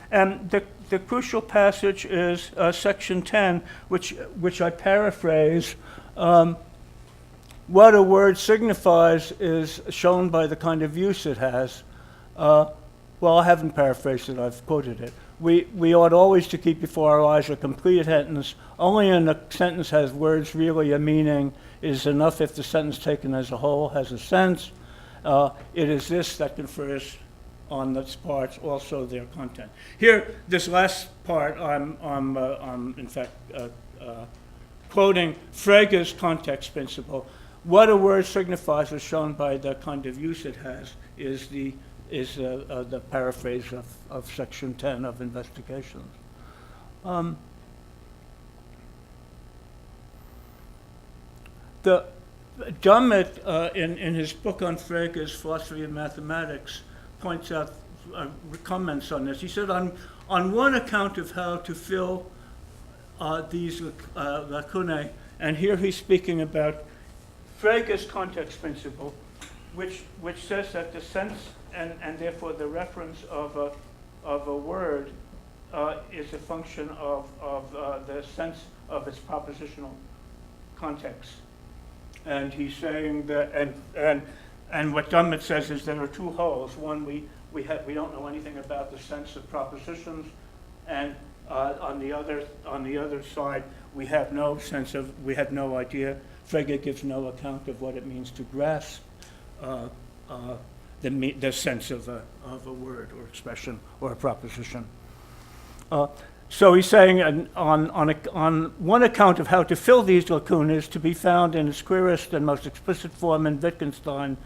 And the crucial passage is section 10, which I paraphrase. What a word signifies is shown by the kind of use it has. Well, I haven't paraphrased it, I've quoted it. We ought always to keep before our eyes a complete sentence. Only in a sentence has words really a meaning. It is enough if the sentence taken as a whole has a sense. It is this that confers on those parts also their content. Here, this last part, I'm in fact quoting Frege's context principle. What a word signifies is shown by the kind of use it has is the paraphrase of section 10 of Investigations. The Dummett, in his book on Frege's Philosophy of Mathematics, points out, comments on this. He said, on one account of how to fill these lacunae, and here he's speaking about Frege's context principle, which says that the sense and therefore the reference of a word is a function of the sense of its propositional context. And he's saying that, and what Dummett says is there are two holes. One, we don't know anything about the sense of propositions, and on the other side, we have no idea. Frege gives no account of what it means to grasp the sense of a word or expression or a proposition. So he's saying on one account of how to fill these lacunas, to be found in its clearest and most explicit form in Wittgenstein,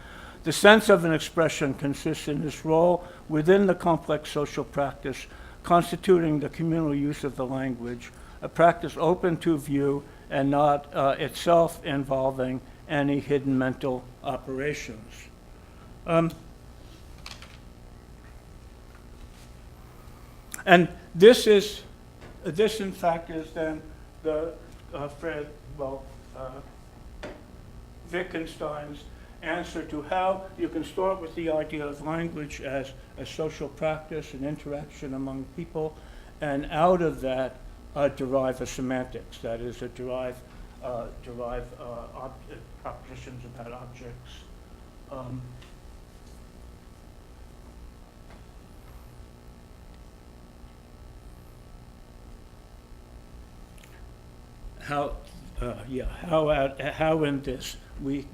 the sense of an expression consists in its role within the complex social practice constituting the communal use of the language, a practice open to view and not itself involving any hidden mental operations. And this in fact is then the Wittgenstein's answer to how you can start with the idea of language as a social practice, an interaction among people, and out of that derive a semantics, that is, derive propositions about objects. How in this we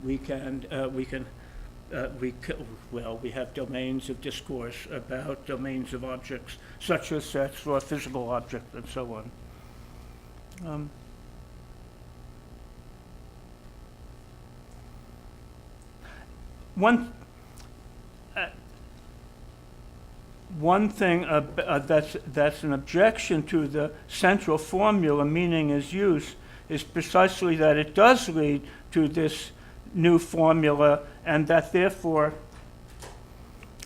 have domains of discourse about domains of objects, such as sets or physical objects, and so on. One thing that's an objection to the central formula, meaning is use, is precisely that it does lead to this new formula, and that therefore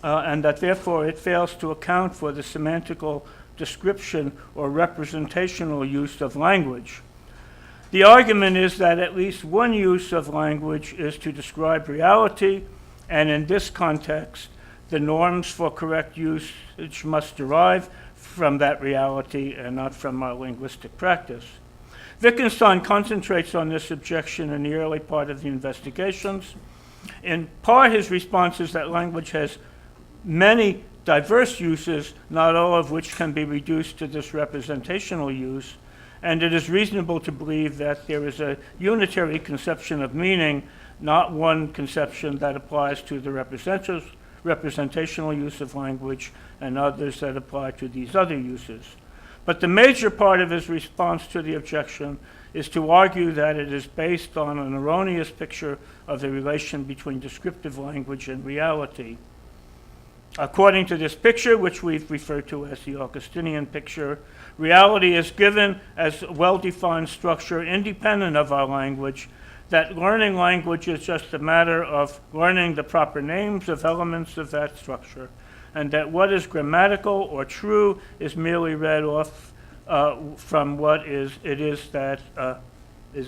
it fails to account for the semantical description or representational use of language. The argument is that at least one use of language is to describe reality, and in this context, the norms for correct usage must derive from that reality and not from our linguistic practice. Wittgenstein concentrates on this objection in the early part of the investigations. In part, his response is that language has many diverse uses, not all of which can be reduced to this representational use, and it is reasonable to believe that there is a unitary conception of meaning, not one conception that applies to the representational use of language and others that apply to these other uses. But the major part of his response to the objection is to argue that it is based on an erroneous picture of the relation between descriptive language and reality. According to this picture, which we've referred to as the Augustinian picture, reality is given as a well-defined structure independent of our language, that learning language is just a matter of learning the proper names of elements of that structure, and that what is grammatical or true is merely read off from what is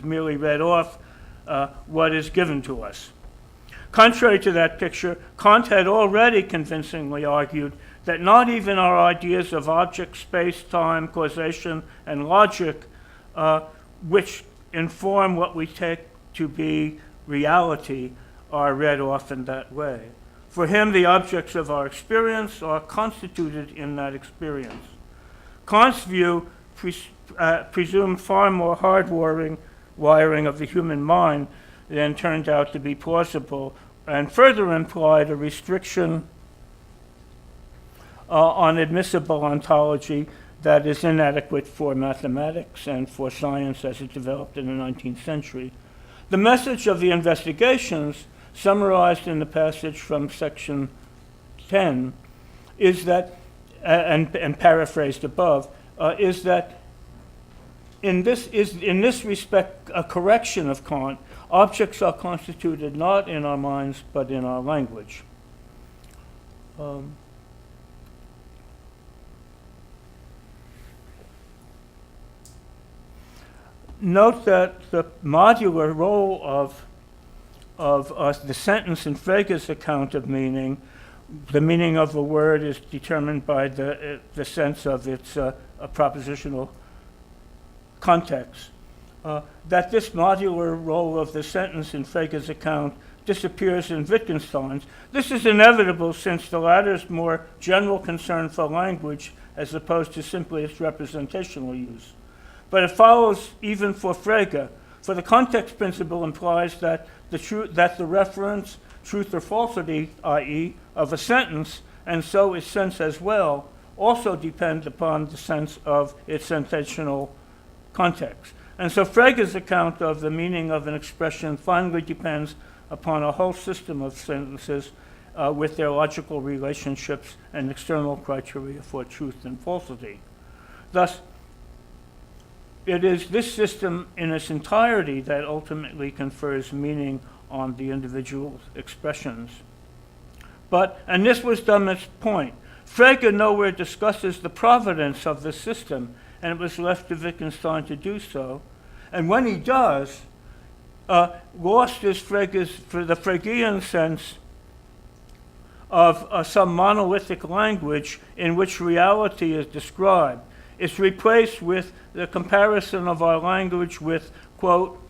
merely read off what is given to us. Contrary to that picture, Kant had already convincingly argued that not even our ideas of object, space, time, causation, and logic, which inform what we take to be reality, are read off in that way. For him, the objects of our experience are constituted in that experience. Kant's view presumed far more wiring of the human mind than turned out to be plausible, and further implied a restriction on admissible ontology that is inadequate for mathematics and for science as it developed in the 19th century. The message of the investigations, summarized in the passage from section 10, is that, and paraphrased above, is that in this respect a correction of Kant. Objects are constituted not in our minds but in our language. Note that the modular role of the sentence in Frege's account of meaning, the meaning of a word is determined by the sense of its propositional context. That this modular role of the sentence in Frege's account disappears in Wittgenstein's. This is inevitable since the latter's more general concern for language as opposed to simply its representational use. But it follows even for Frege, for the context principle implies that the reference, truth or falsity, i.e., of a sentence, and so its sense as well, also depend upon the sense of its intentional context. And so Frege's account of the meaning of an expression finally depends upon a whole system of sentences with their logical relationships and external criteria for truth and falsity. Thus, it is this system in its entirety that ultimately confers meaning on the individual's expressions. But, and this was Dummett's point, Frege nowhere discusses the providence of the system, and it was left to Wittgenstein to do so. And when he does, lost is Frege's, for the Fregean sense of some monolithic language in which reality is described. It's replaced with the comparison of our language with, quote,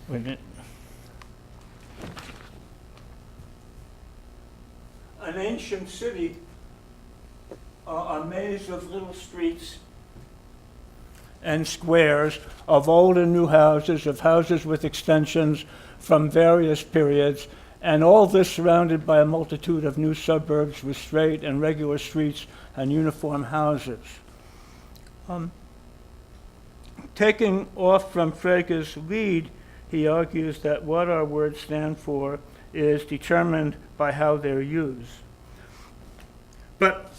wait a minute. An ancient city, a maze of little streets and squares of old and new houses, of houses with extensions from various periods, and all this surrounded by a multitude of new suburbs with straight and regular streets and uniform houses. Taking off from Frege's lead, he argues that what our words stand for is determined by how they're used. But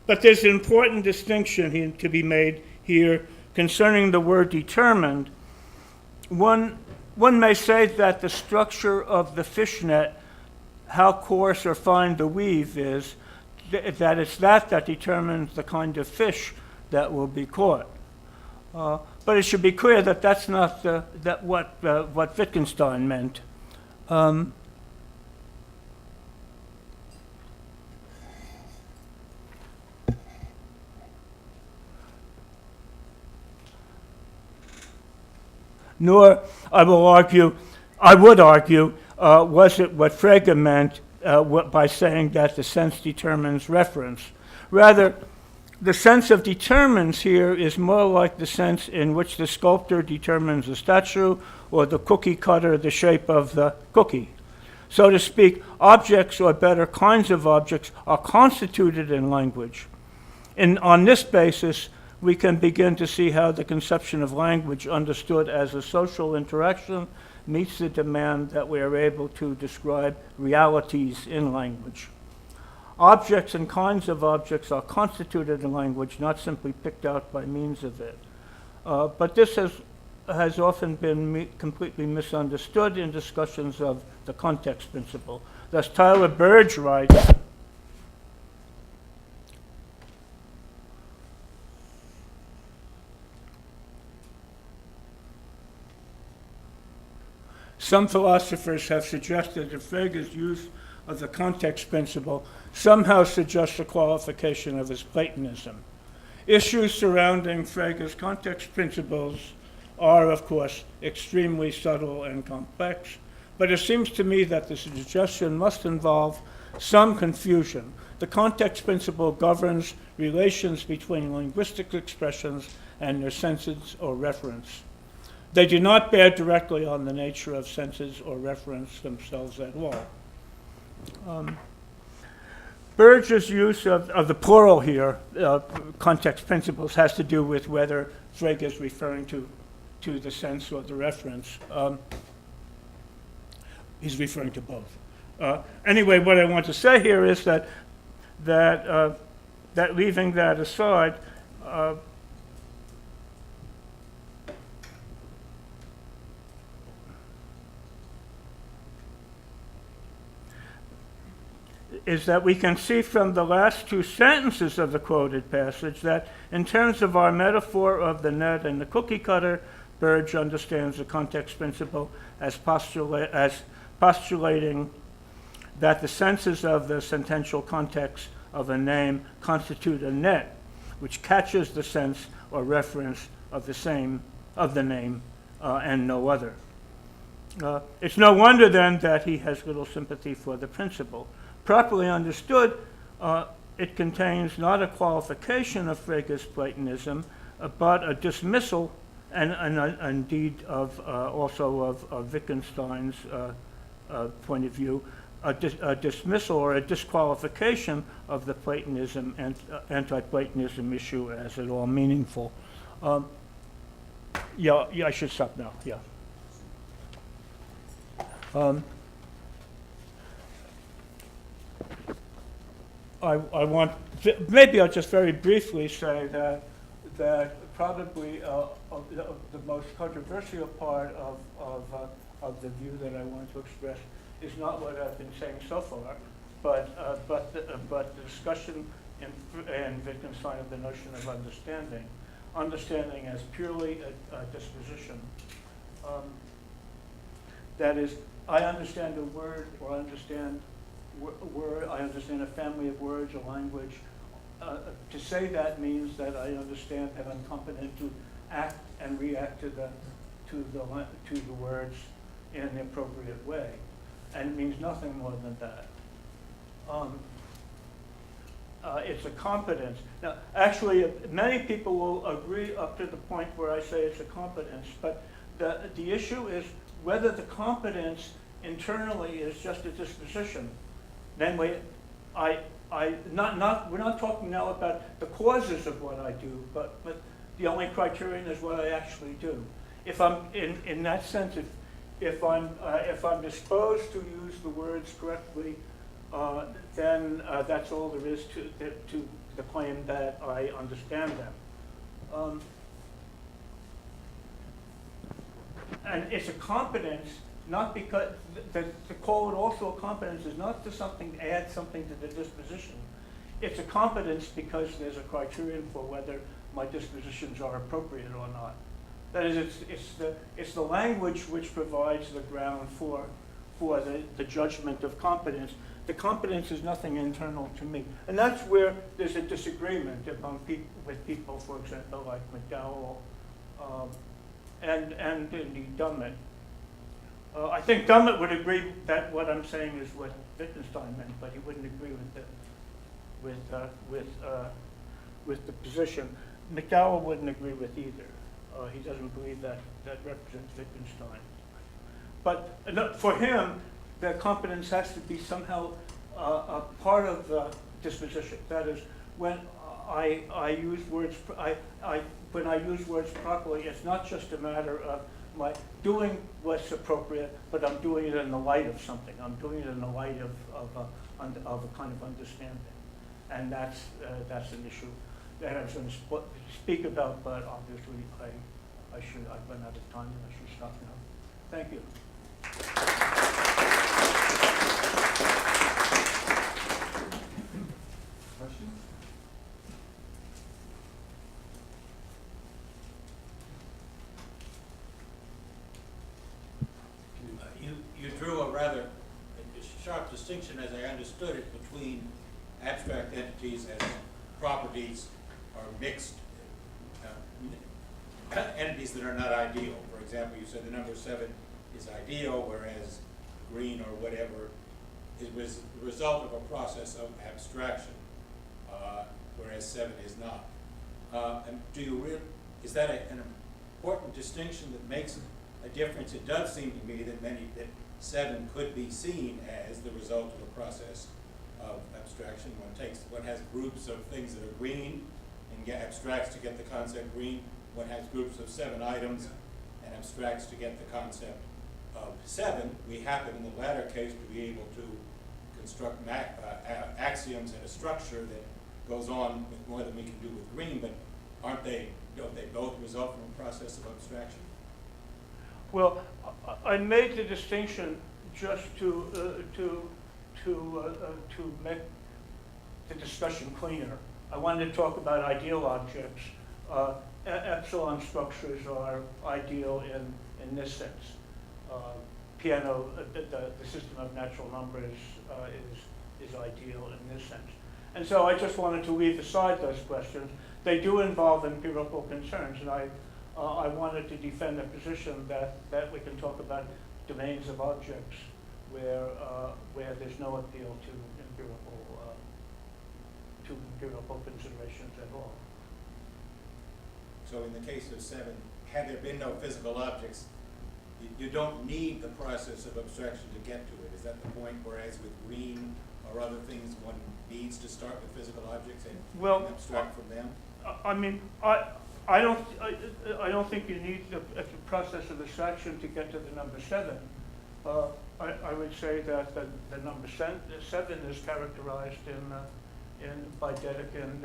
there's an important distinction to be made here concerning the word determined. One may say that the structure of the fishnet, how coarse or fine the weave is, that it's that determines the kind of fish that will be caught. But it should be clear that that's not what Wittgenstein meant. Nor, I would argue, was it what Frege meant by saying that the sense determines reference. Rather, the sense of determines here is more like the sense in which the sculptor determines a statue or the cookie cutter the shape of the cookie. So to speak, objects, or better, kinds of objects, are constituted in language. And on this basis, we can begin to see how the conception of language understood as a social interaction meets the demand that we are able to describe realities in language. Objects and kinds of objects are constituted in language, not simply picked out by means of it. But this has often been completely misunderstood in discussions of the context principle. Thus, Tyler Burge writes, some philosophers have suggested that Frege's use of the context principle somehow suggests a qualification of his Platonism. Issues surrounding Frege's context principles are, of course, extremely subtle and complex, but it seems to me that the suggestion must involve some confusion. The context principle governs relations between linguistic expressions and their senses or reference. They do not bear directly on the nature of senses or reference themselves at all. Burge's use of the plural here, context principles, has to do with whether Frege is referring to the sense or the reference. He's referring to both. Anyway, what I want to say here is that leaving that aside, is that we can see from the last two sentences of the quoted passage that in terms of our metaphor of the net and the cookie cutter, Burge understands the context principle as postulating that the senses of the sentential context of a name constitute a net, which catches the sense or reference of the name and no other. It's no wonder then that he has little sympathy for the principle. Properly understood, it contains not a qualification of Frege's Platonism, but a dismissal, and indeed also of Wittgenstein's point of view, a dismissal or a disqualification of the Platonism and anti-Platonism issue as at all meaningful. Yeah, I should stop now, yeah. I want, maybe I'll just very briefly say that probably the most controversial part of the view that I want to express is not what I've been saying so far, but the discussion in Wittgenstein of the notion of understanding as purely a disposition. That is, I understand a word, or I understand a family of words, a language. To say that means that I understand that I'm competent to act and react to the words in an appropriate way, and it means nothing more than that. It's a competence. Now, actually, many people will agree up to the point where I say it's a competence, but the issue is whether the competence internally is just a disposition. Namely, we're not talking now about the causes of what I do, but the only criterion is what I actually do. If I'm in that sense, if I'm disposed to use the words correctly, then that's all there is to the claim that I understand them. And it's a competence, not because, to call it also a competence is not to add something to the disposition. It's a competence because there's a criterion for whether my dispositions are appropriate or not. That is, it's the language which provides the ground for the judgment of competence. The competence is nothing internal to me. And that's where there's a disagreement with people, for example, like McDowell and indeed Dummett. I think Dummett would agree that what I'm saying is what Wittgenstein meant, but he wouldn't agree with the position. McDowell wouldn't agree with either. He doesn't believe that represents Wittgenstein. But for him, the competence has to be somehow a part of the disposition. That is, when I use words properly, it's not just a matter of my doing what's appropriate, but I'm doing it in the light of something. I'm doing it in the light of a kind of understanding, and that's an issue that I was going to speak about. But obviously, I've run out of time, and I should stop now. Thank you. Questions? You drew a rather sharp distinction, as I understood it, between abstract entities as properties or mixed entities that are not ideal. For example, you said the number 7 is ideal, whereas green or whatever was the result of a process of abstraction, whereas 7 is not. And is that an important distinction that makes a difference? It does seem to me that 7 could be seen as the result of a process of abstraction. One has groups of things that are green and abstracts to get the concept green. One has groups of 7 items and abstracts to get the concept of 7. We happen in the latter case to be able to construct axioms and a structure that goes on with more than we can do with green, but don't they both result from a process of abstraction? Well, I made the distinction just to make the discussion cleaner. I wanted to talk about ideal objects. Epsilon structures are ideal in this sense. Piano, the system of natural numbers is ideal in this sense. And so I just wanted to leave aside those questions. They do involve empirical concerns, and I wanted to defend the position that we can talk about domains of objects where there's no appeal to empirical considerations at all. So in the case of 7, had there been no physical objects, you don't need the process of abstraction to get to it. Is that the point? Whereas with green or other things, one needs to start with physical objects and abstract from them? I mean, I don't think you need a process of abstraction to get to the number 7. I would say that the number 7 is characterized by Dedekind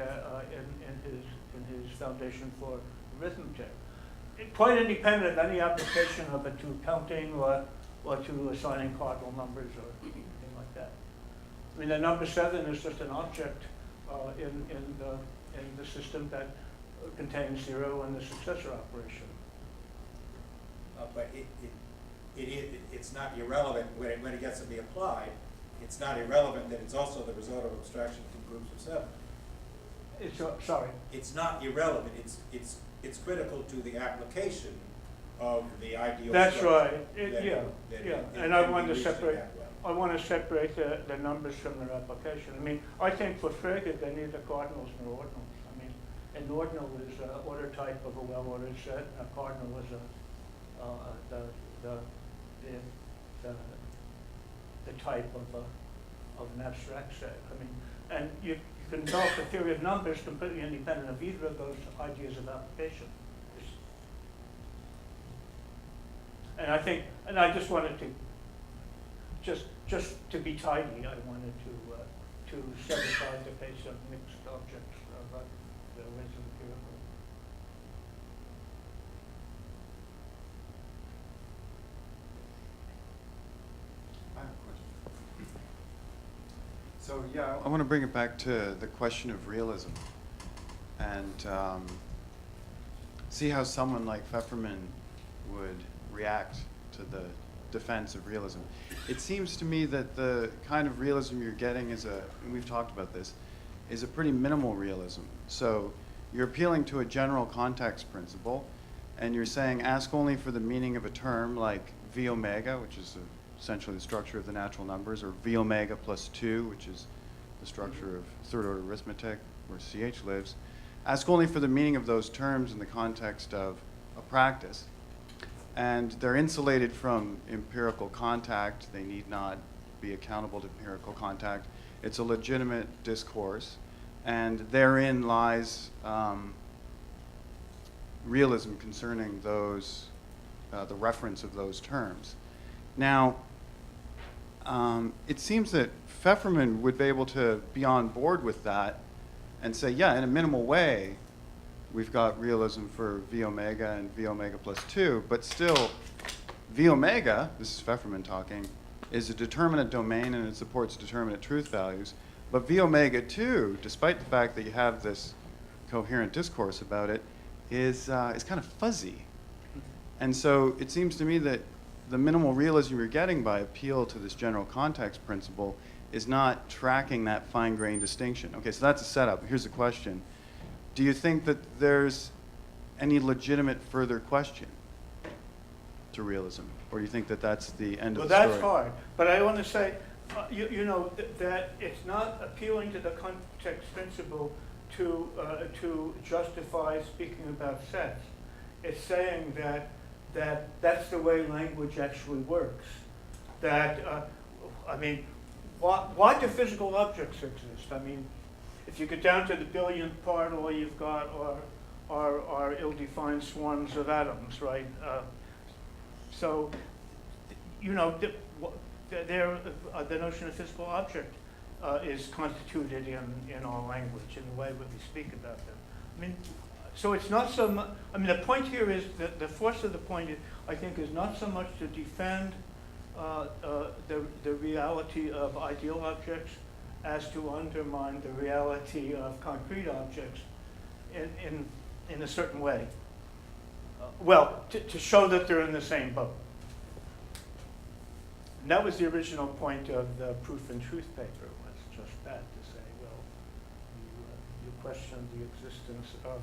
in his Foundation for Arithmetic. Quite independent of any application of it to counting or to assigning cardinal numbers or anything like that. I mean, the number 7 is just an object in the system that contains 0 and the successor operation. But it's not irrelevant when it gets to be applied. It's not irrelevant that it's also the result of abstraction from groups of 7. Sorry. It's not irrelevant. It's critical to the application of the ideal. That's structure. right. And I want to separate. I want to separate the numbers from their application. I mean, I think for Frege they need the cardinals and ordinals. I mean, an ordinal is an order type of a well-ordered set. A cardinal is the type of an abstract set. I mean, and you can develop a theory of numbers completely independent of either of those ideas of application. And I think, and I just wanted to, just to be tidy, I wanted to set aside the case of mixed objects, but the ways of empirical. I have a question. So yeah, I want to bring it back to the question of realism and see how someone like Pfefferman would react to the defense of realism. It seems to me that the kind of realism you're getting is and we've talked about this, is a pretty minimal realism. So you're appealing to a general context principle, and you're saying ask only for the meaning of a term like V omega, which is essentially the structure of the natural numbers, or V omega plus 2, which is the structure of third-order arithmetic, where CH lives. Ask only for the meaning of those terms in the context of a practice. And they're insulated from empirical contact. They need not be accountable to empirical contact. It's a legitimate discourse. And therein lies realism concerning those, the reference of those terms. Now, it seems that Pfefferman would be able to be on board with that and say, yeah, in a minimal way, we've got realism for V omega and V omega plus 2, but still, V omega, this is Pfefferman talking, is a determinate domain and it supports determinate truth values. But V omega 2, despite the fact that you have this coherent discourse about it, is kind of fuzzy. And so it seems to me that the minimal realism you're getting by appeal to this general context principle is not tracking that fine-grained distinction. Okay, so that's a setup. Here's the question. Do you think that there's any legitimate further question to realism? Or do you think that that's the end of the story? Well, that's hard. But I want to say, you know, that it's not appealing to the context principle to justify speaking about sets. It's saying that that's the way language actually works. That, I mean, why do physical objects exist? I mean, if you get down to the billionth part, all you've got are ill-defined swarms of atoms, right? So, you know, the notion of physical object is constituted in our language, in the way that we speak about them. I mean, so it's not so much, I mean, the point here is that the force of the point, I think, is not so much to defend the reality of ideal objects as to undermine the reality of concrete objects in a certain way. Well, to show that they're in the same boat. And that was the original point of the proof and truth paper, was just that, to say, well, you question the existence of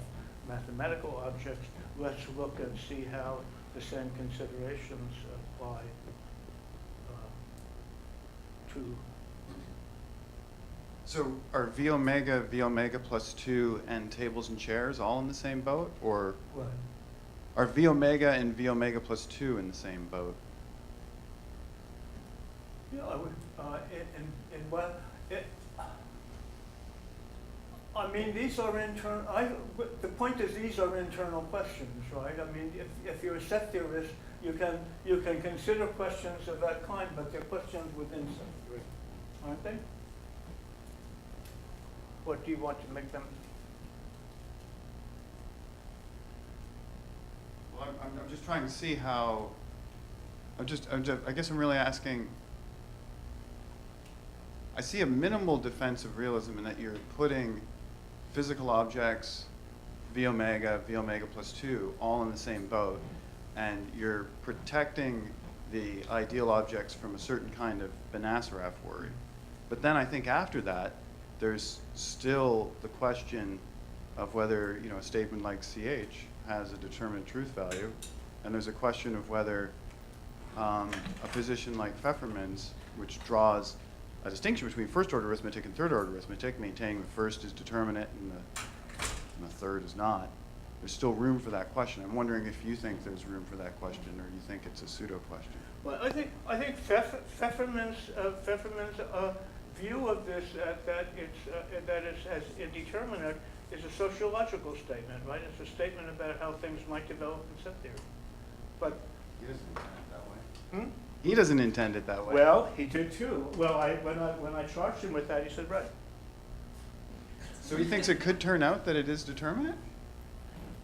mathematical objects. Let's look and see how the same considerations apply to. So are V omega plus 2, and tables and chairs all in the same boat, or? What? are V omega and V omega plus 2 in the same boat? Yeah, I would, I mean, these are the point is these are internal questions, right? I mean, if you're a set theorist, you can consider questions of that kind, but they're questions within set theory, aren't they? What do you want to make them? Well, I'm just trying to see how, I guess I'm really asking, I see a minimal defense of realism in that you're putting physical objects, V omega plus 2, all in the same boat, and you're protecting the ideal objects from a certain kind of Benacerraf worry. But then I think after that, there's still the question of whether, you know, a statement like CH has a determinate truth value, and there's a question of whether a position like Pfefferman's, which draws a distinction between first-order arithmetic and third-order arithmetic, maintaining the first is determinate and the third is not. There's still room for that question. I'm wondering if you think there's room for that question, or you think it's a pseudo question. Well, I think Pfefferman's view of this that it's as indeterminate is a sociological statement, right? It's a statement about how things might develop in set theory. But He doesn't intend it that way. hmm? He doesn't intend it that way. Well, he did too. Well, when I charged him with that, he said, right. So he thinks it could turn out that it is determinate?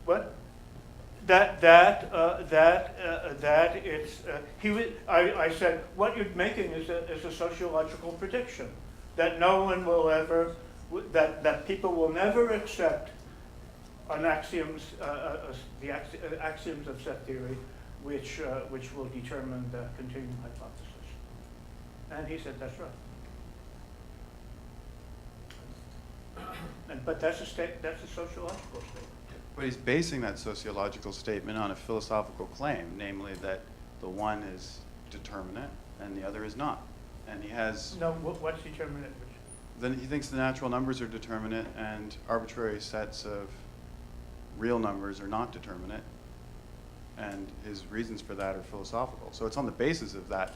What? I said, what you're making is a sociological prediction that no one will ever, that people will never accept an axioms, the axioms of set theory, which will determine the continuum hypothesis. And he said, that's right. But that's a sociological statement. But he's basing that sociological statement on a philosophical claim, namely that the one is determinate and the other is not. And he has... No, what's determinate? Then he thinks the natural numbers are determinate and arbitrary sets of real numbers are not determinate. And his reasons for that are philosophical. So it's on the basis of that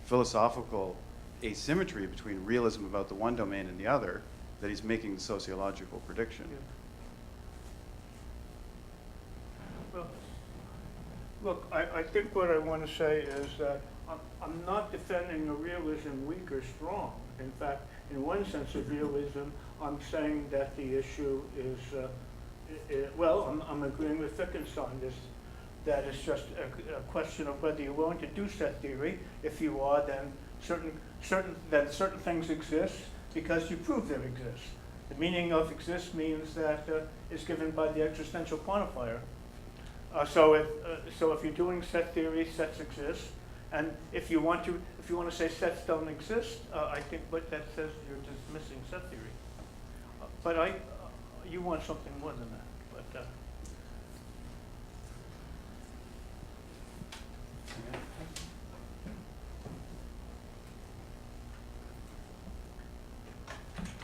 philosophical asymmetry between realism about the one domain and the other that he's making the sociological prediction. Yeah. Well, look, I think what I want to say is that I'm not defending a realism weak or strong. In fact, in one sense of realism, I'm saying that the issue is, well, I'm agreeing with Wittgenstein. That it's just a question of whether you're willing to do set theory. If you are, then certain things exist because you prove they exist. The meaning of exist means that is given by the existential quantifier. So if you're doing set theory, sets exist, and if you want to say sets don't exist, I think what that says you're dismissing set theory. But you want something more than that. But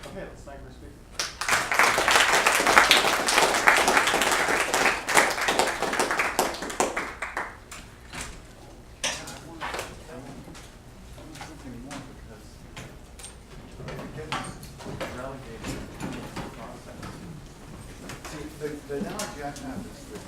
Okay, let's thank our speaker. Something more because it gets relegated to the process. See, the analogy I have is this